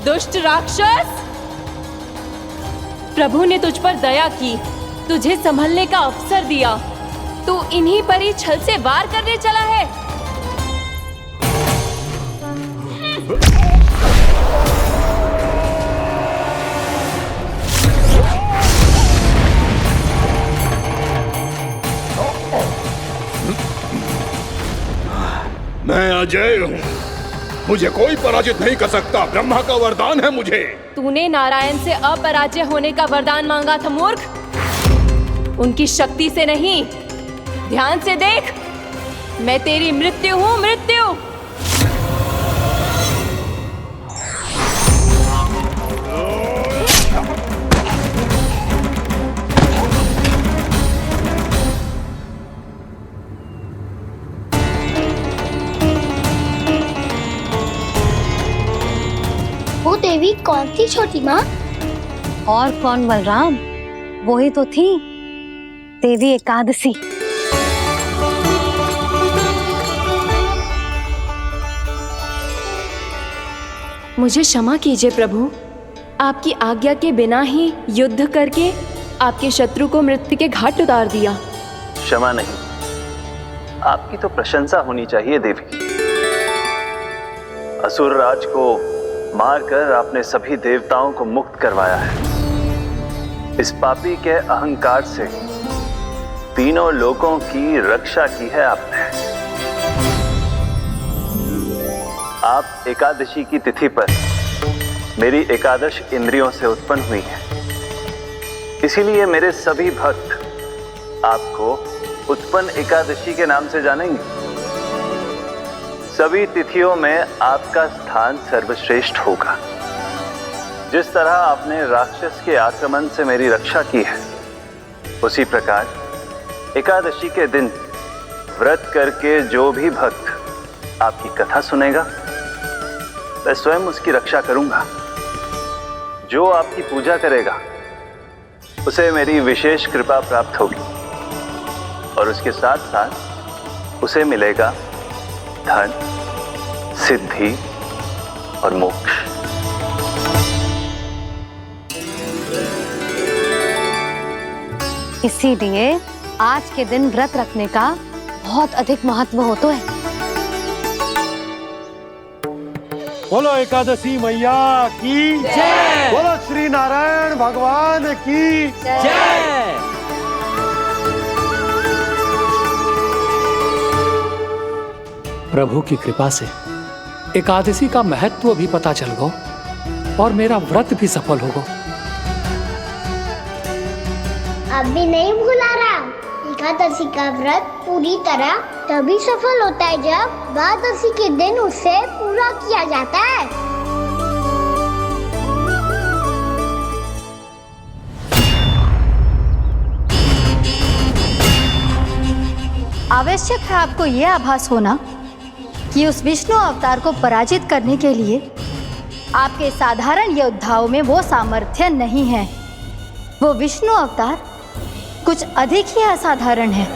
दुष्ट राक्षस, प्रभु ने तुझ पर दया की, तुझे संभलने का अवसर दिया। तू इन्हीं पर ही छल से वार करने चला है। मैं अजय हूँ, मुझे कोई पराजित नहीं कर सकता। ब्रह्मा का वरदान है मुझे। तूने नारायण से अपराजय होने का वरदान मांगा था मूर्ख, उनकी शक्ति से नहीं। ध्यान से देख, मैं तेरी मृत्यु हूँ, मृत्यु। वो देवी कौन थी छोटी माँ? और कौन बलराम, वही तो थी देवी एकादशी। मुझे क्षमा कीजिए प्रभु, आपकी आज्ञा के बिना ही युद्ध करके आपके शत्रु को मृत्यु के घाट उतार दिया। क्षमा नहीं, आपकी तो प्रशंसा होनी चाहिए देवी। असुर राज को मारकर आपने सभी देवताओं को मुक्त करवाया है। इस पापी के अहंकार से तीनों लोकों की रक्षा की है आपने। आप एकादशी की तिथि पर मेरी एकादश इंद्रियों से उत्पन्न हुई हैं। इसीलिए मेरे सभी भक्त आपको उत्पन्न एकादशी के नाम से जानेंगे। सभी तिथियों में आपका स्थान सर्वश्रेष्ठ होगा। जिस तरह आपने राक्षस के आक्रमण से मेरी रक्षा की है, उसी प्रकार एकादशी के दिन व्रत करके जो भी भक्त आपकी कथा सुनेगा, मैं स्वयं उसकी रक्षा करूंगा। जो आपकी पूजा करेगा उसे मेरी विशेष कृपा प्राप्त होगी और उसके साथ साथ उसे मिलेगा धन, सिद्धि और मोक्ष। इसीलिए आज के दिन व्रत रखने का बहुत अधिक महत्व होता है। बोलो एकादशी मैया की जय। बोलो श्री नारायण भगवान की जय। प्रभु की कृपा से एकादशी का महत्व भी पता चल गो और मेरा व्रत भी सफल हो गो। अभी नहीं भूला रहा, एकादशी का व्रत पूरी तरह तभी सफल होता है जब द्वादशी के दिन उसे पूरा किया जाता है। आवश्यक है आपको यह आभास होना कि उस विष्णु अवतार को पराजित करने के लिए आपके साधारण योद्धाओं में वो सामर्थ्य नहीं है। वो विष्णु अवतार कुछ अधिक ही असाधारण है।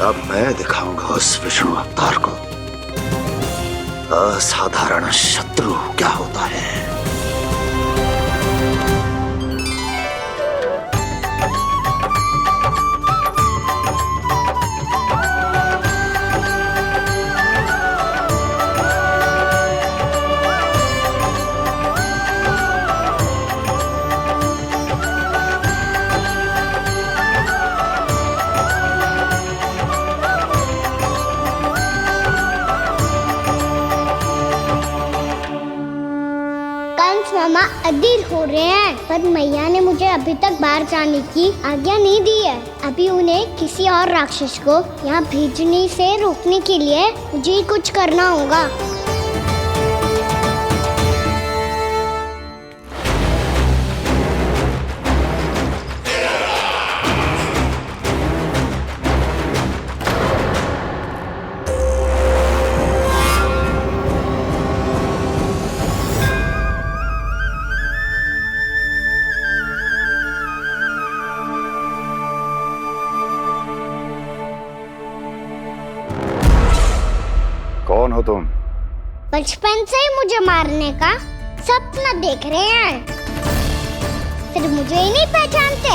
अब मैं दिखाऊंगा उस विष्णु अवतार को असाधारण शत्रु क्या होता है। मामा अधीर हो रहे हैं, पर मैया ने मुझे अभी तक बाहर जाने की आज्ञा नहीं दी है। अभी उन्हें किसी और राक्षस को यहाँ भेजने से रोकने के लिए मुझे कुछ करना होगा। कौन हो तुम? बचपन से ही मुझे मारने का सपना देख रहे हैं, फिर मुझे ही नहीं पहचानते।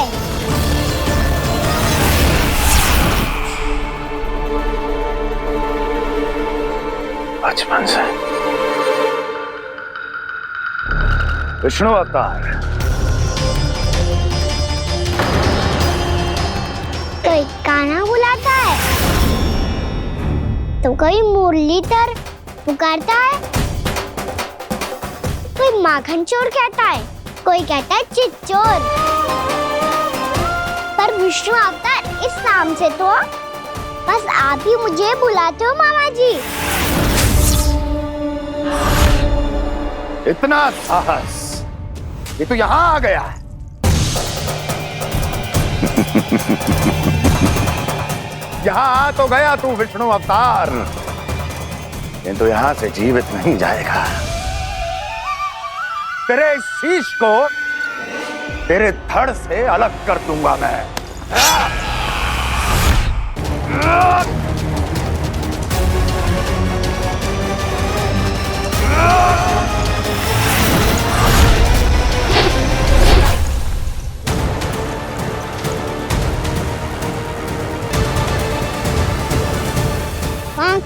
बचपन से विष्णु अवतार। कोई गाना बुलाता है तो कोई मुरलीधर पुकारता है, कोई माखन चोर कहता है, कोई कहता है चिच्चोर। पर विष्णु अवतार इस नाम से तो बस आप ही मुझे बुलाते हो मामा जी। इतना साहस, ये तो यहाँ आ गया है। यहाँ आ तो गया तू विष्णु अवतार, किंतु यहाँ से जीवित नहीं जाएगा। तेरे इस शीश को तेरे धड़ से अलग कर दूंगा मैं।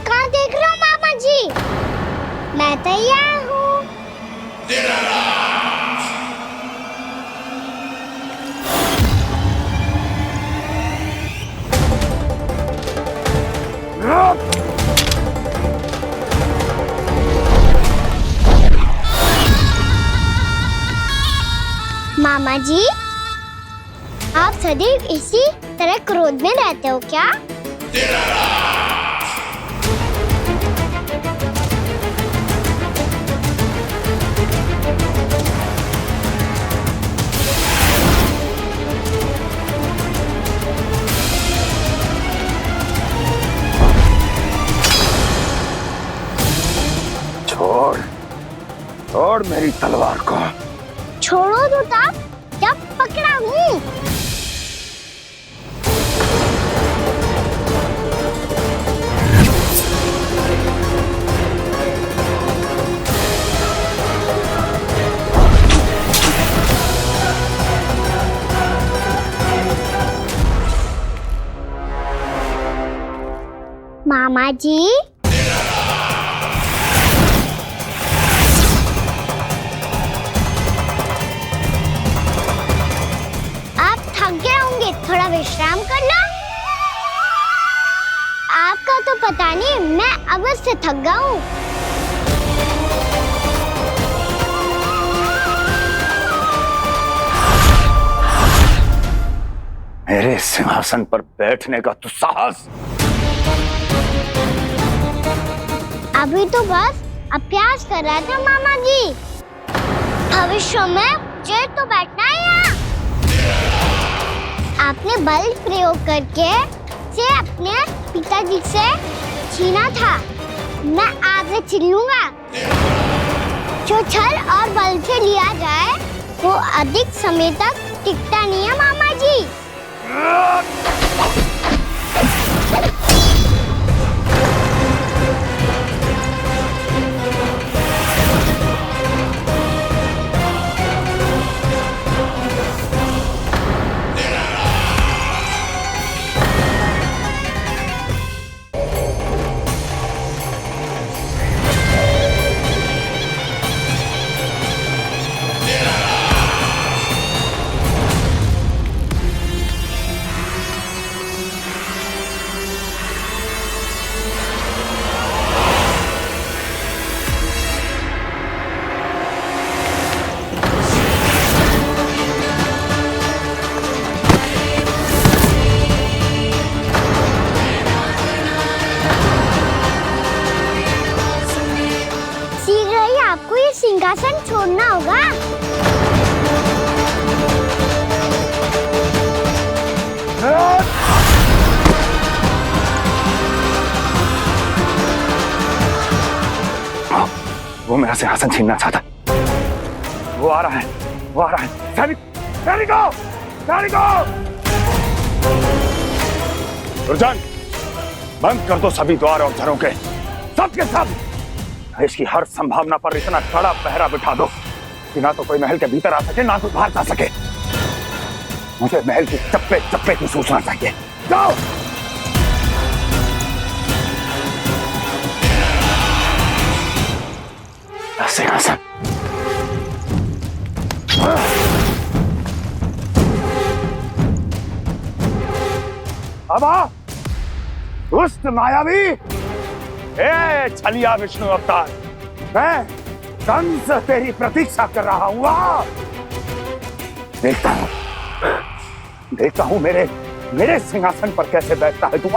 कहाँ देख रहे हो मामा जी? मैं तैयार हूँ। मामा जी, आप सदैव इसी तरह क्रोध में रहते हो क्या? छोड़, मेरी तलवार को। छोड़ो तो तब जब पकड़ा हूँ। मामा जी, आप थक गए होंगे, थोड़ा विश्राम कर लो। आपका तो पता नहीं, मैं अवश्य से थक गया हूँ। मेरे सिंहासन पर बैठने का तू साहस। अभी तो बस अभ्यास कर रहा था मामा जी। भविष्य में मुझे तो बैठना है यहाँ। आपने बल प्रयोग करके से अपने पिताजी से छीना था। मैं आपसे छीन लूंगा। जो छल और बल से लिया जाए वो अधिक समय तक टिकता नहीं है मामा जी। सिंहासन छोड़ना होगा। वो मेरा सिंहासन छीनना चाहता। वो आ रहा है, वो आ रहा है। सैनिकों, दुर्जन, बंद कर दो सभी द्वार और घरों के, सब के सब। इसकी हर संभावना पर इतना कड़ा पहरा बिठा दो कि ना तो कोई महल के भीतर आ सके, ना तो बाहर जा सके। मुझे महल की चप्पे चप्पे की सूचना चाहिए। जाओ। सिंहासन। अब आ, दुष्ट मायावी, छलिया विष्णु अवतार, मैं कंस तेरी प्रतीक्षा कर रहा हूँ। देखता हूँ मेरे सिंहासन पर कैसे बैठता है तू।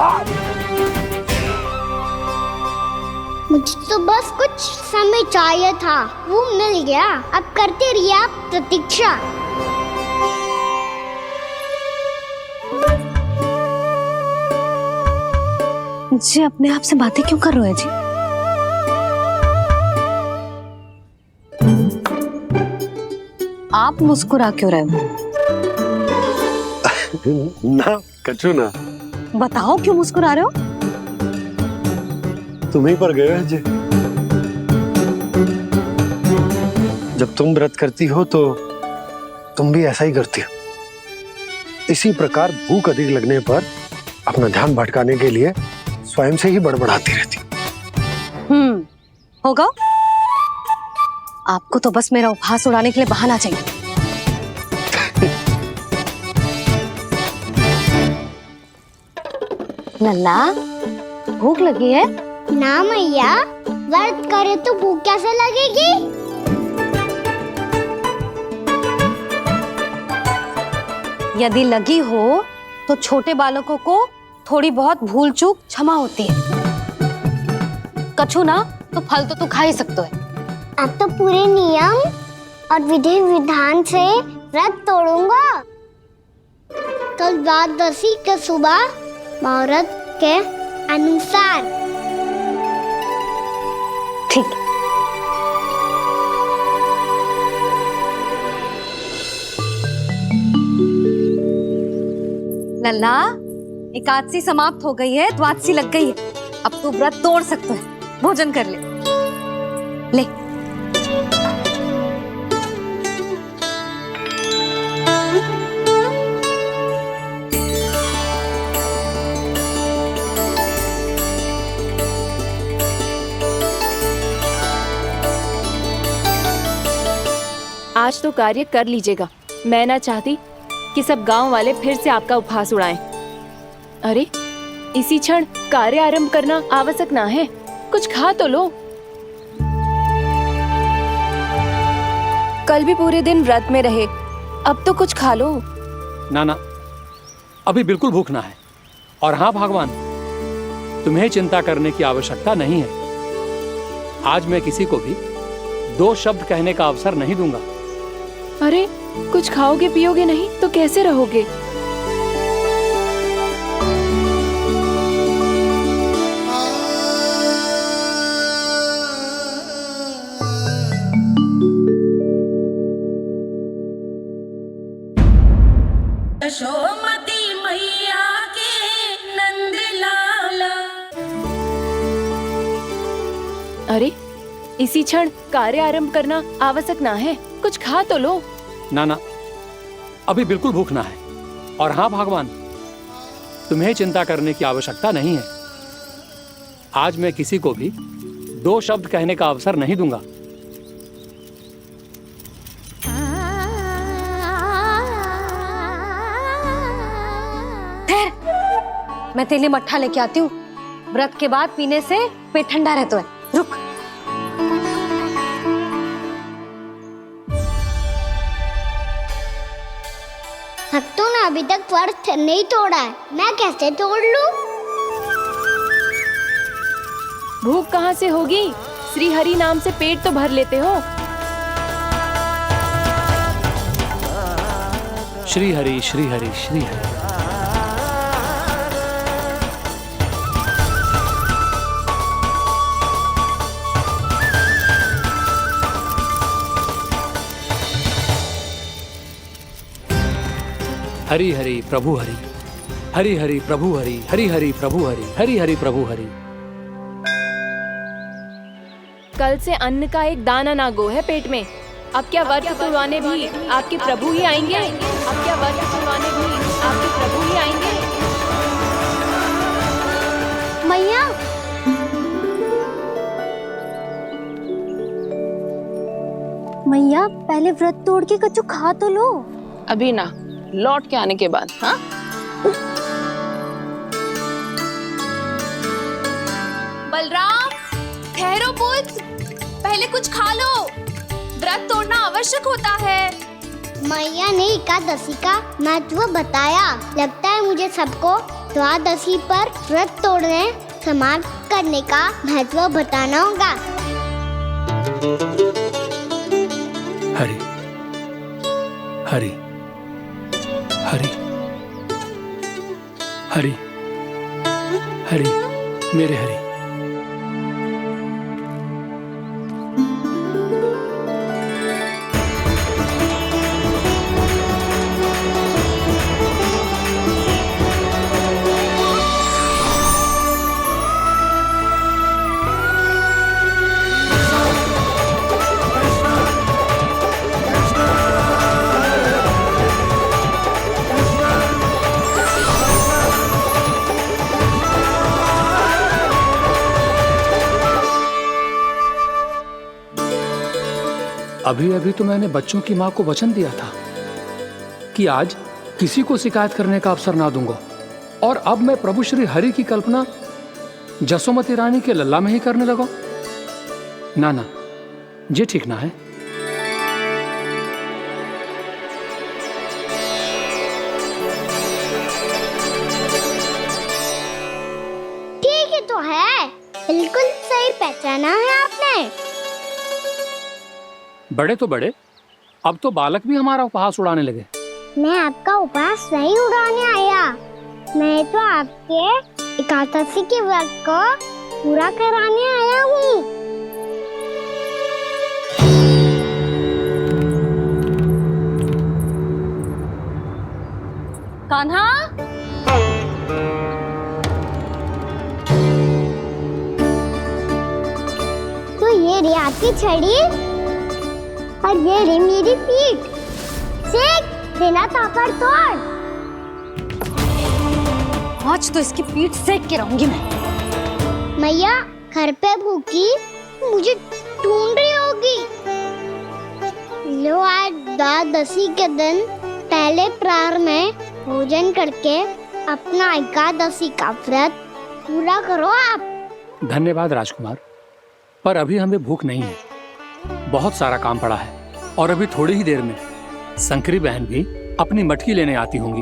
मुझे तो बस कुछ समय चाहिए था, वो मिल गया। अब करते रहिए आप प्रतीक्षा। जी अपने आप से बातें क्यों कर रहे हो जी? आप मुस्कुरा क्यों रहे हो? ना कछु ना। बताओ क्यों मुस्कुरा रहे हो? तुम ही पर गए जी। जब तुम व्रत करती हो तो तुम भी ऐसा ही करती हो। इसी प्रकार भूख अधिक लगने पर अपना ध्यान भटकाने के लिए स्वयं से ही बड़बड़ाती रहती। होगा। आपको तो बस मेरा उपहास उड़ाने के लिए बहाना चाहिए। नन्ना, भूख लगी है? ना मैया, व्रत करे तो भूख कैसे लगेगी? यदि लगी हो तो छोटे बालकों को थोड़ी बहुत भूल चूक क्षमा होती है। कछु ना तो फल तो तू खा ही सकते है। अब तो पूरे नियम और विधि विधान से व्रत तोड़ूंगा। कल द्वादशी के सुबह मुहूर्त के अनुसार। ठीक। लल्ला, एकादशी समाप्त हो गई है, द्वादशी लग गई है। अब तू व्रत तोड़ सकता है, भोजन कर ले। ले। आज तो कार्य कर लीजिएगा। मैं ना चाहती कि सब गांव वाले फिर से आपका उपहास उड़ाएं। अरे इसी क्षण कार्य आरंभ करना आवश्यक ना है, कुछ खा तो लो। कल भी पूरे दिन व्रत में रहे, अब तो कुछ खा लो। ना ना, अभी बिल्कुल भूख ना है। और हाँ भगवान, तुम्हें चिंता करने की आवश्यकता नहीं है। आज मैं किसी को भी 2 शब्द कहने का अवसर नहीं दूंगा। अरे कुछ खाओगे पियोगे नहीं तो कैसे रहोगे? यशोमती मैया के नंद लाला। अरे इसी क्षण कार्य आरंभ करना आवश्यक ना है, कुछ खा तो लो। ना ना, अभी बिल्कुल भूख ना है। और हाँ भगवान, तुम्हें चिंता करने की आवश्यकता नहीं है। आज मैं किसी को भी 2 शब्द कहने का अवसर नहीं दूंगा। मैं तेरे लिए मट्ठा लेके आती हूँ। व्रत के बाद पीने से पेट ठंडा रहता है। रुक। भक्तों ने अभी तक व्रत नहीं तोड़ा है, मैं कैसे तोड़ लूं? भूख कहाँ से होगी? श्री हरि नाम से पेट तो भर लेते हो। श्री हरि श्री हरि श्री हरि। हरि हरि प्रभु हरि, हरि हरि प्रभु हरि, हरि हरि प्रभु हरि, हरि हरि प्रभु हरि। कल से अन्न का एक दाना ना गो है पेट में। अब क्या व्रत तुड़वाने भी आपके प्रभु ही आएंगे? अब क्या व्रत तुड़वाने भी आपके प्रभु ही आएंगे? मैया, मैया पहले व्रत तोड़ के कछु खा तो लो। अभी ना, लौट के आने के बाद। हाँ, बलराम ठहरो पुत्र, पहले कुछ खा लो, व्रत तोड़ना आवश्यक होता है। मैया ने एकादशी का महत्व बताया। लगता है मुझे सबको द्वादशी पर व्रत तोड़ने समाप्त करने का महत्व बताना होगा। हरि हरि हरि हरि हरि, मेरे हरि। अभी अभी तो मैंने बच्चों की मां को वचन दिया था कि आज किसी को शिकायत करने का अवसर ना दूंगा, और अब मैं प्रभु श्री हरि की कल्पना जसोमती रानी के लल्ला में ही करने लगा। ना ना, ये ठीक ना है। ठीक है तो है, बिल्कुल सही पहचाना है आपने। बड़े तो बड़े, अब तो बालक भी हमारा उपहास उड़ाने लगे। मैं आपका उपहास नहीं उड़ाने आया, मैं तो आपके एकादशी के व्रत को पूरा कराने आया हूँ। कान्हा, की छड़ी और ये रही मेरी पीठ। सेक बिना ताकत तोड़। आज तो इसकी पीठ सेक के रहूंगी मैं। मैया घर पे भूखी मुझे ढूंढ रही होगी। लो आज द्वादशी के दिन पहले प्रहर में भोजन करके अपना एकादशी का व्रत पूरा करो आप। धन्यवाद राजकुमार, पर अभी हमें भूख नहीं है। बहुत सारा काम पड़ा है और अभी थोड़ी ही देर में शंकरी बहन भी अपनी मटकी लेने आती होंगी।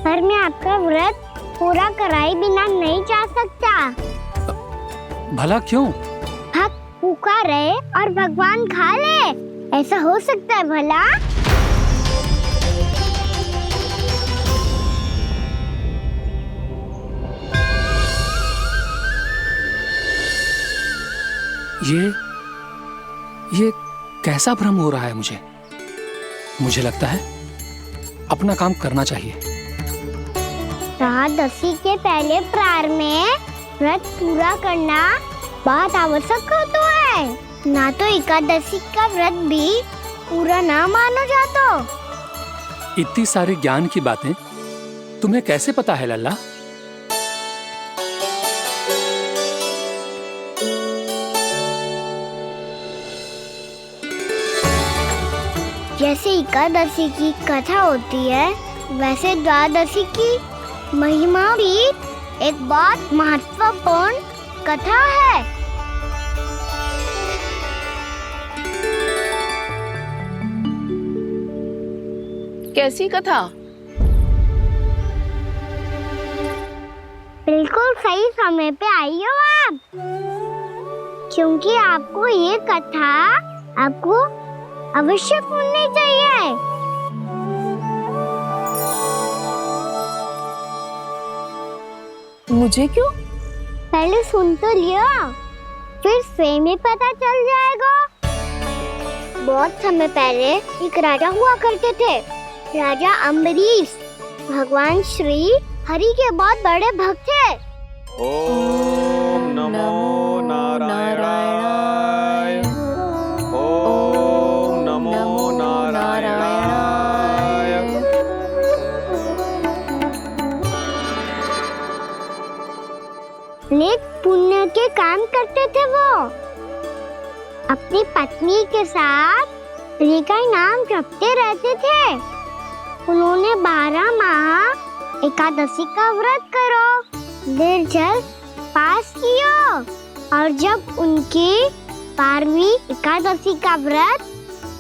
पर मैं आपका व्रत पूरा कराए बिना नहीं जा सकता। भला क्यों? भक्त भूखा रहे और भगवान खा ले, ऐसा हो सकता है भला? ये कैसा भ्रम हो रहा है मुझे लगता है अपना काम करना चाहिए। द्वादशी के पहले प्रहर में व्रत पूरा करना बहुत आवश्यक होता है, ना तो एकादशी का व्रत भी पूरा ना मानो जातो। इतनी सारी ज्ञान की बातें तुम्हें कैसे पता है लल्ला? जैसे एकादशी की कथा होती है, वैसे द्वादशी की महिमा भी एक बहुत महत्वपूर्ण कथा है। कैसी कथा? बिल्कुल सही समय पे आई हो आप, क्योंकि आपको ये कथा आपको अवश्य सुननी चाहिए। मुझे क्यों? पहले सुन तो लियो, फिर स्वयं ही पता चल जाएगा। बहुत समय पहले एक राजा हुआ करते थे, राजा अम्बरीश। भगवान श्री हरि के बहुत बड़े भक्त थे। ओम नमो नारायणाय। ओम नमो नारायणाय। नेक पुण्य के काम करते थे वो। अपनी पत्नी के साथ हरि का नाम जपते रहते थे। उन्होंने 12 माह एकादशी का व्रत करो निर्जल पास किया, और जब उनकी 12वीं एकादशी का व्रत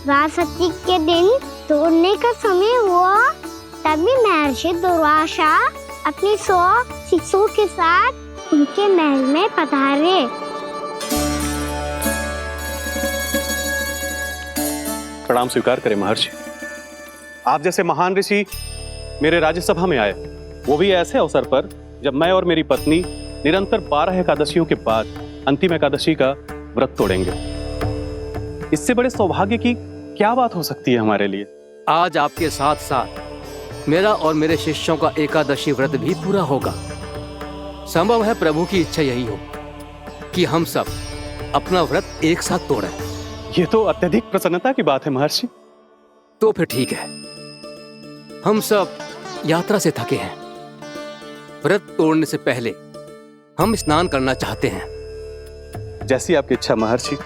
द्वादशी के दिन तोड़ने का समय हुआ, तभी महर्षि दुर्वासा अपनी 100 शिष्यों के साथ उनके महल में पधारे। प्रणाम स्वीकार करें महर्षि। आप जैसे महान ऋषि मेरे राज्यसभा में आए, वो भी ऐसे अवसर पर जब मैं और मेरी पत्नी निरंतर 12 एकादशियों के बाद अंतिम एकादशी का व्रत तोड़ेंगे। इससे बड़े सौभाग्य की क्या बात हो सकती है हमारे लिए? आज आपके साथ साथ मेरा और मेरे शिष्यों का एकादशी व्रत भी पूरा होगा। संभव है प्रभु की इच्छा यही हो कि हम सब अपना व्रत एक साथ तोड़ें। ये तो अत्यधिक प्रसन्नता की बात है महर्षि। तो फिर ठीक है, हम सब यात्रा से थके हैं। व्रत तोड़ने से पहले हम स्नान करना चाहते हैं। जैसी आपकी इच्छा महर्षि।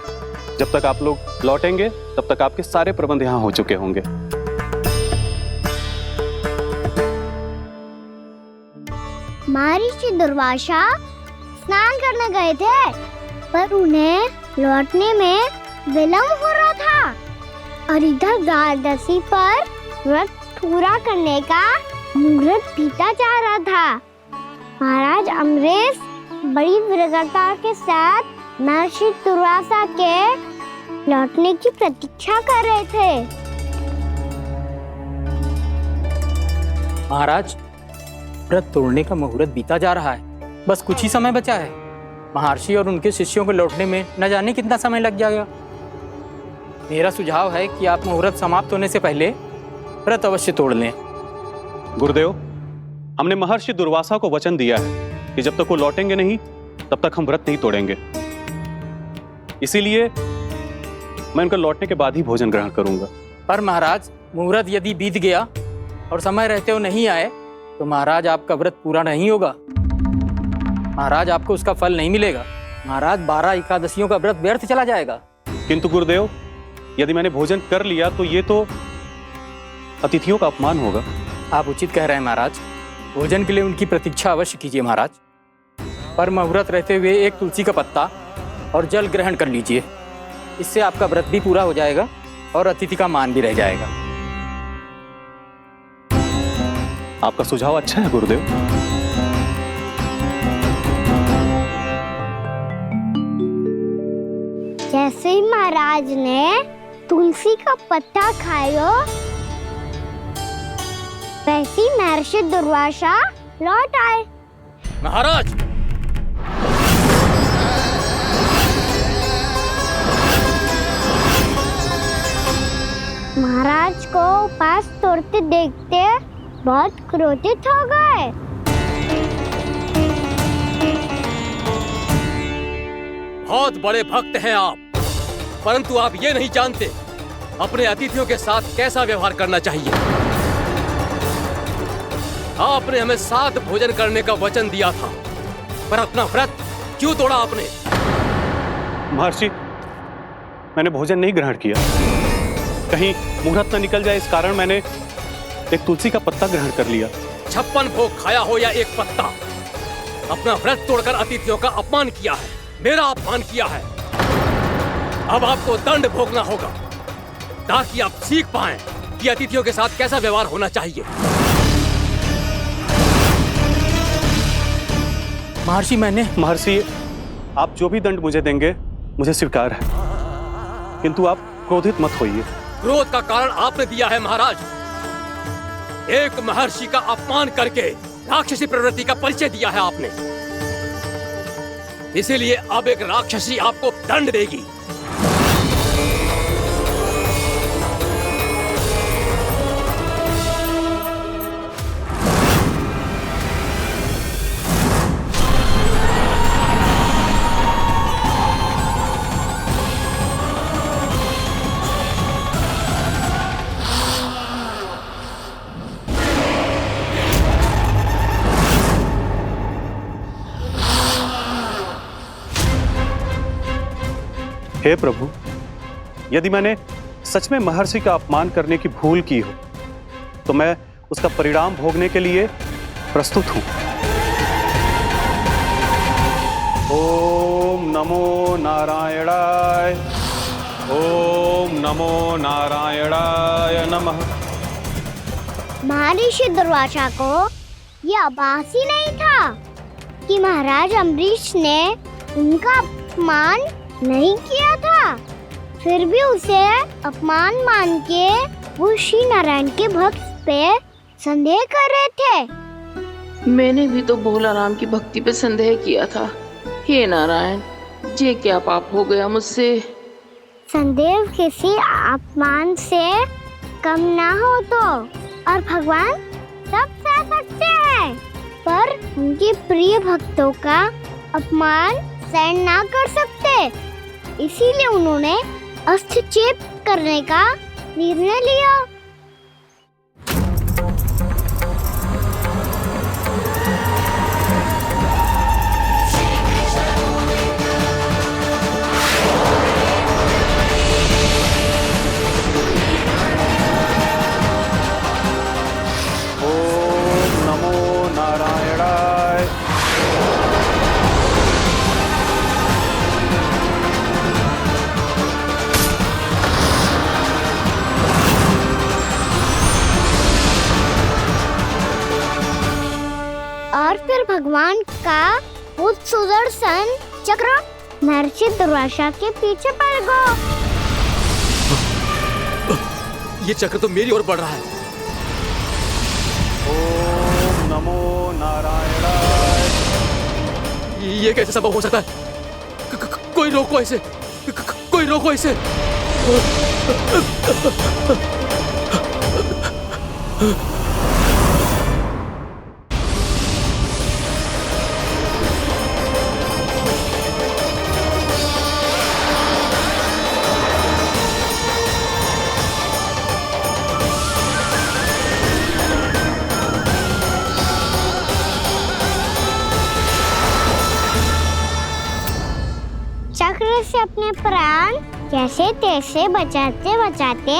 जब तक आप लोग लौटेंगे तब तक आपके सारे प्रबंध यहाँ हो चुके होंगे। महर्षि दुर्वासा स्नान करने गए थे, पर उन्हें लौटने में विलंब हो रहा था, और इधर द्वादशी पर व्रत पूरा करने का मुहूर्त बीता जा रहा था। महाराज अम्बरीश बड़ी दृढ़ता के साथ महर्षि दुर्वासा के लौटने की प्रतीक्षा कर रहे थे। महाराज, व्रत तोड़ने का मुहूर्त बीता जा रहा है, बस कुछ ही समय बचा है। महर्षि और उनके शिष्यों को लौटने में न जाने कितना समय लग जाएगा। मेरा सुझाव है कि आप मुहूर्त समाप्त होने से पहले व्रत अवश्य तोड़ लें। गुरुदेव, हमने महर्षि दुर्वासा को वचन दिया है कि जब तक वो लौटेंगे नहीं तब तक हम व्रत नहीं तोड़ेंगे। इसीलिए मैं उनका लौटने के बाद ही भोजन ग्रहण करूंगा। पर महाराज, मुहूर्त यदि बीत गया और समय रहते हो नहीं आए तो महाराज आपका व्रत पूरा नहीं होगा। महाराज आपको उसका फल नहीं मिलेगा। महाराज 12 एकादशियों का व्रत व्यर्थ चला जाएगा। किंतु गुरुदेव, यदि मैंने भोजन कर लिया तो ये तो अतिथियों का अपमान होगा। आप उचित कह रहे हैं महाराज। भोजन के लिए उनकी प्रतीक्षा अवश्य कीजिए महाराज। पर मुहूर्त रहते हुए एक तुलसी का पत्ता और जल ग्रहण कर लीजिए। इससे आपका व्रत भी पूरा हो जाएगा और अतिथि का मान भी रह जाएगा। आपका सुझाव अच्छा है गुरुदेव। जैसे ही महाराज ने तुलसी का पत्ता खाया, वैसे ही महर्षि दुर्वासा लौट आए। महाराज, महाराज को उपास तोड़ते देखते बहुत क्रोधित हो गए। बहुत बड़े भक्त हैं आप, परंतु आप ये नहीं जानते अपने अतिथियों के साथ कैसा व्यवहार करना चाहिए। आपने हमें साथ भोजन करने का वचन दिया था, पर अपना व्रत क्यों तोड़ा आपने? महर्षि, मैंने भोजन नहीं ग्रहण किया। कहीं मुहूर्त न निकल जाए इस कारण मैंने एक तुलसी का पत्ता ग्रहण कर लिया। 56 भोग खाया हो या एक पत्ता, अपना व्रत तोड़कर अतिथियों का अपमान किया है, मेरा अपमान किया है। अब आपको दंड भोगना होगा ताकि आप सीख पाएं कि अतिथियों के साथ कैसा व्यवहार होना चाहिए। महर्षि, आप जो भी दंड मुझे देंगे मुझे स्वीकार है, किंतु आप क्रोधित मत होइए। क्रोध का कारण आपने दिया है महाराज। एक महर्षि का अपमान करके राक्षसी प्रवृत्ति का परिचय दिया है आपने। इसीलिए अब एक राक्षसी आपको दंड देगी। हे प्रभु, यदि मैंने सच में महर्षि का अपमान करने की भूल की हो तो मैं उसका परिणाम भोगने के लिए प्रस्तुत हूं। ओम नमो नारायणाय, ओम नमो नारायणाय नमः। महर्षि दुर्वासा को यह आभास ही नहीं था कि महाराज अम्बरीश ने उनका अपमान नहीं किया था। फिर भी उसे अपमान मान के वो श्री नारायण के भक्त पे संदेह कर रहे थे। मैंने भी तो भोला राम की भक्ति पे संदेह किया था। हे नारायण, ये क्या पाप हो गया मुझसे? संदेह किसी अपमान से कम ना हो तो, और भगवान सब सह सकते हैं, पर उनके प्रिय भक्तों का अपमान सहन ना कर सकते। इसीलिए उन्होंने अस्थिचेप करने का निर्णय लिया। ओम नमो नारायणाय। और फिर भगवान का वो सुदर्शन चक्र महर्षि दुर्वासा के पीछे पड़ गया। ये चक्र तो मेरी ओर बढ़ रहा है। ओम नमो नारायणाय। ये कैसे संभव हो सकता है? कोई रोको इसे, कोई रोको इसे। चक्र से अपने प्राण जैसे तैसे बचाते बचाते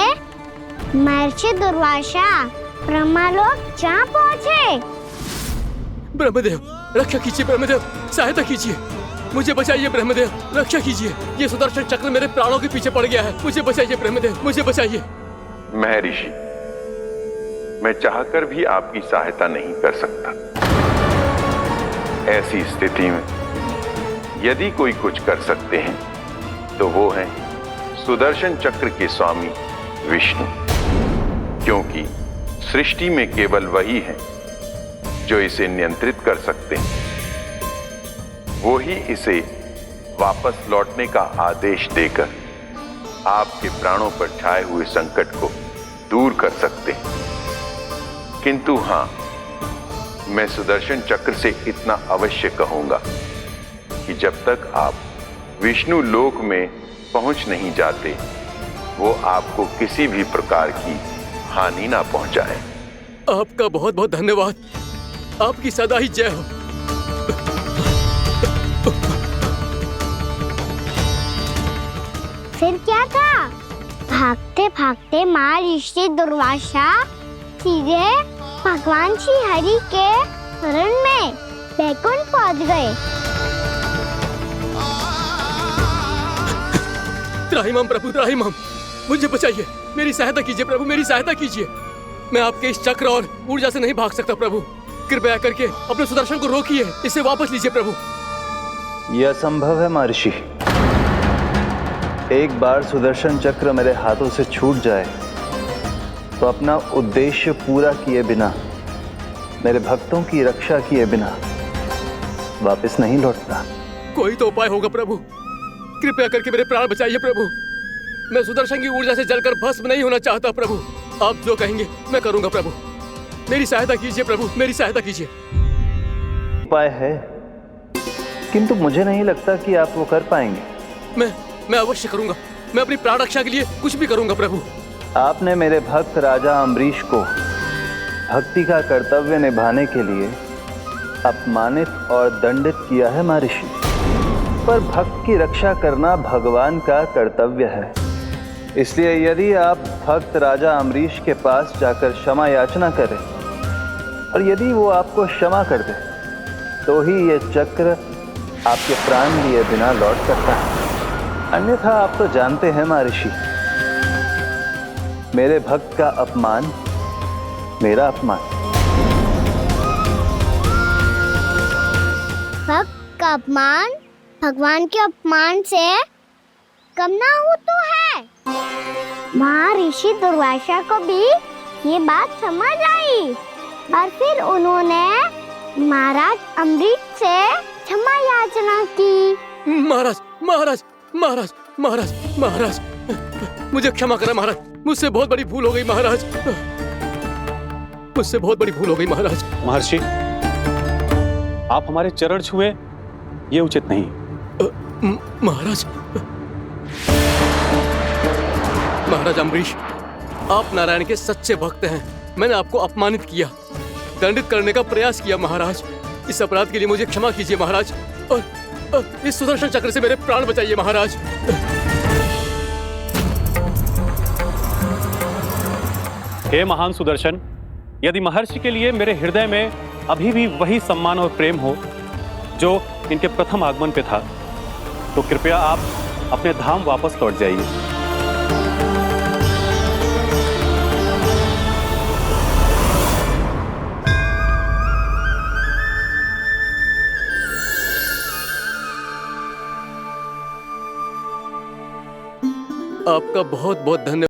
महर्षि दुर्वासा ब्रह्मलोक जा पहुँचे। ब्रह्मदेव रक्षा कीजिए, ब्रह्मदेव सहायता कीजिए, मुझे बचाइए ब्रह्मदेव, रक्षा कीजिए। ये सुदर्शन चक्र मेरे प्राणों के पीछे पड़ गया है, मुझे बचाइए ब्रह्मदेव, मुझे बचाइए। महर्षि, मैं चाहकर भी आपकी सहायता नहीं कर सकता। ऐसी स्थिति में यदि कोई कुछ कर सकते हैं तो वो है सुदर्शन चक्र के स्वामी विष्णु, क्योंकि सृष्टि में केवल वही है जो इसे नियंत्रित कर सकते हैं। वो ही इसे वापस लौटने का आदेश देकर आपके प्राणों पर छाए हुए संकट को दूर कर सकते हैं। किंतु हां, मैं सुदर्शन चक्र से इतना अवश्य कहूंगा कि जब तक आप विष्णु लोक में पहुंच नहीं जाते, वो आपको किसी भी प्रकार की हानि ना पहुंचाए। आपका बहुत बहुत धन्यवाद, आपकी सदा ही जय हो। फिर क्या था? भागते भागते महर्षि दुर्वासा सीधे भगवान श्री हरि के शरण में बैकुंठ पहुंच गए। त्राहिमाम प्रभु, त्राहिमाम, मुझे बचाइए, मेरी सहायता कीजिए प्रभु, मेरी सहायता कीजिए। मैं आपके इस चक्र और ऊर्जा से नहीं भाग सकता प्रभु, कृपया करके अपने सुदर्शन को रोकिए, इसे वापस लीजिए प्रभु। यह असंभव है महर्षि। एक बार सुदर्शन चक्र मेरे हाथों से छूट जाए तो अपना उद्देश्य पूरा किए बिना, मेरे भक्तों की रक्षा किए बिना वापस नहीं लौटता। कोई तो उपाय होगा प्रभु, कृपया करके मेरे प्राण बचाइए प्रभु। मैं सुदर्शन की ऊर्जा से जलकर भस्म नहीं होना चाहता प्रभु। आप जो कहेंगे मैं करूंगा प्रभु, मेरी सहायता कीजिए प्रभु, मेरी सहायता कीजिए। उपाय है, किंतु मुझे नहीं लगता कि आप वो कर पाएंगे। मैं अवश्य करूंगा, मैं अपनी प्राण रक्षा के लिए कुछ भी करूंगा प्रभु। आपने मेरे भक्त राजा अम्बरीश को भक्ति का कर्तव्य निभाने के लिए अपमानित और दंडित किया है महर्षि, पर भक्त की रक्षा करना भगवान का कर्तव्य है। इसलिए यदि आप भक्त राजा अम्बरीश के पास जाकर क्षमा याचना करें और यदि वो आपको क्षमा कर दे तो ही ये चक्र आपके प्राण लिए बिना लौट सकता है। अन्यथा आप तो जानते हैं महर्षि, मेरे भक्त का अपमान मेरा अपमान। भक्त का अपमान भगवान के अपमान से कम ना हो तो है। महर्षि दुर्वासा को भी ये बात समझ आई और फिर उन्होंने महाराज अम्बरीश से क्षमा याचना की। महाराज महाराज महाराज महाराज महाराज, मुझे क्षमा करें महाराज, मुझसे बहुत बड़ी भूल हो गई महाराज, मुझसे बहुत बड़ी भूल हो गई महाराज। महर्षि, आप हमारे चरण छुए ये उचित नहीं। महाराज, महाराज अम्बरीश, आप नारायण के सच्चे भक्त हैं। मैंने आपको अपमानित किया, दंडित करने का प्रयास किया महाराज। इस अपराध के लिए मुझे क्षमा कीजिए महाराज, और इस सुदर्शन चक्र से मेरे प्राण बचाइए महाराज। हे महान सुदर्शन, यदि महर्षि के लिए मेरे हृदय में अभी भी वही सम्मान और प्रेम हो जो इनके प्रथम आगमन पे था, तो कृपया आप अपने धाम वापस लौट जाइए। आपका बहुत बहुत धन्यवाद।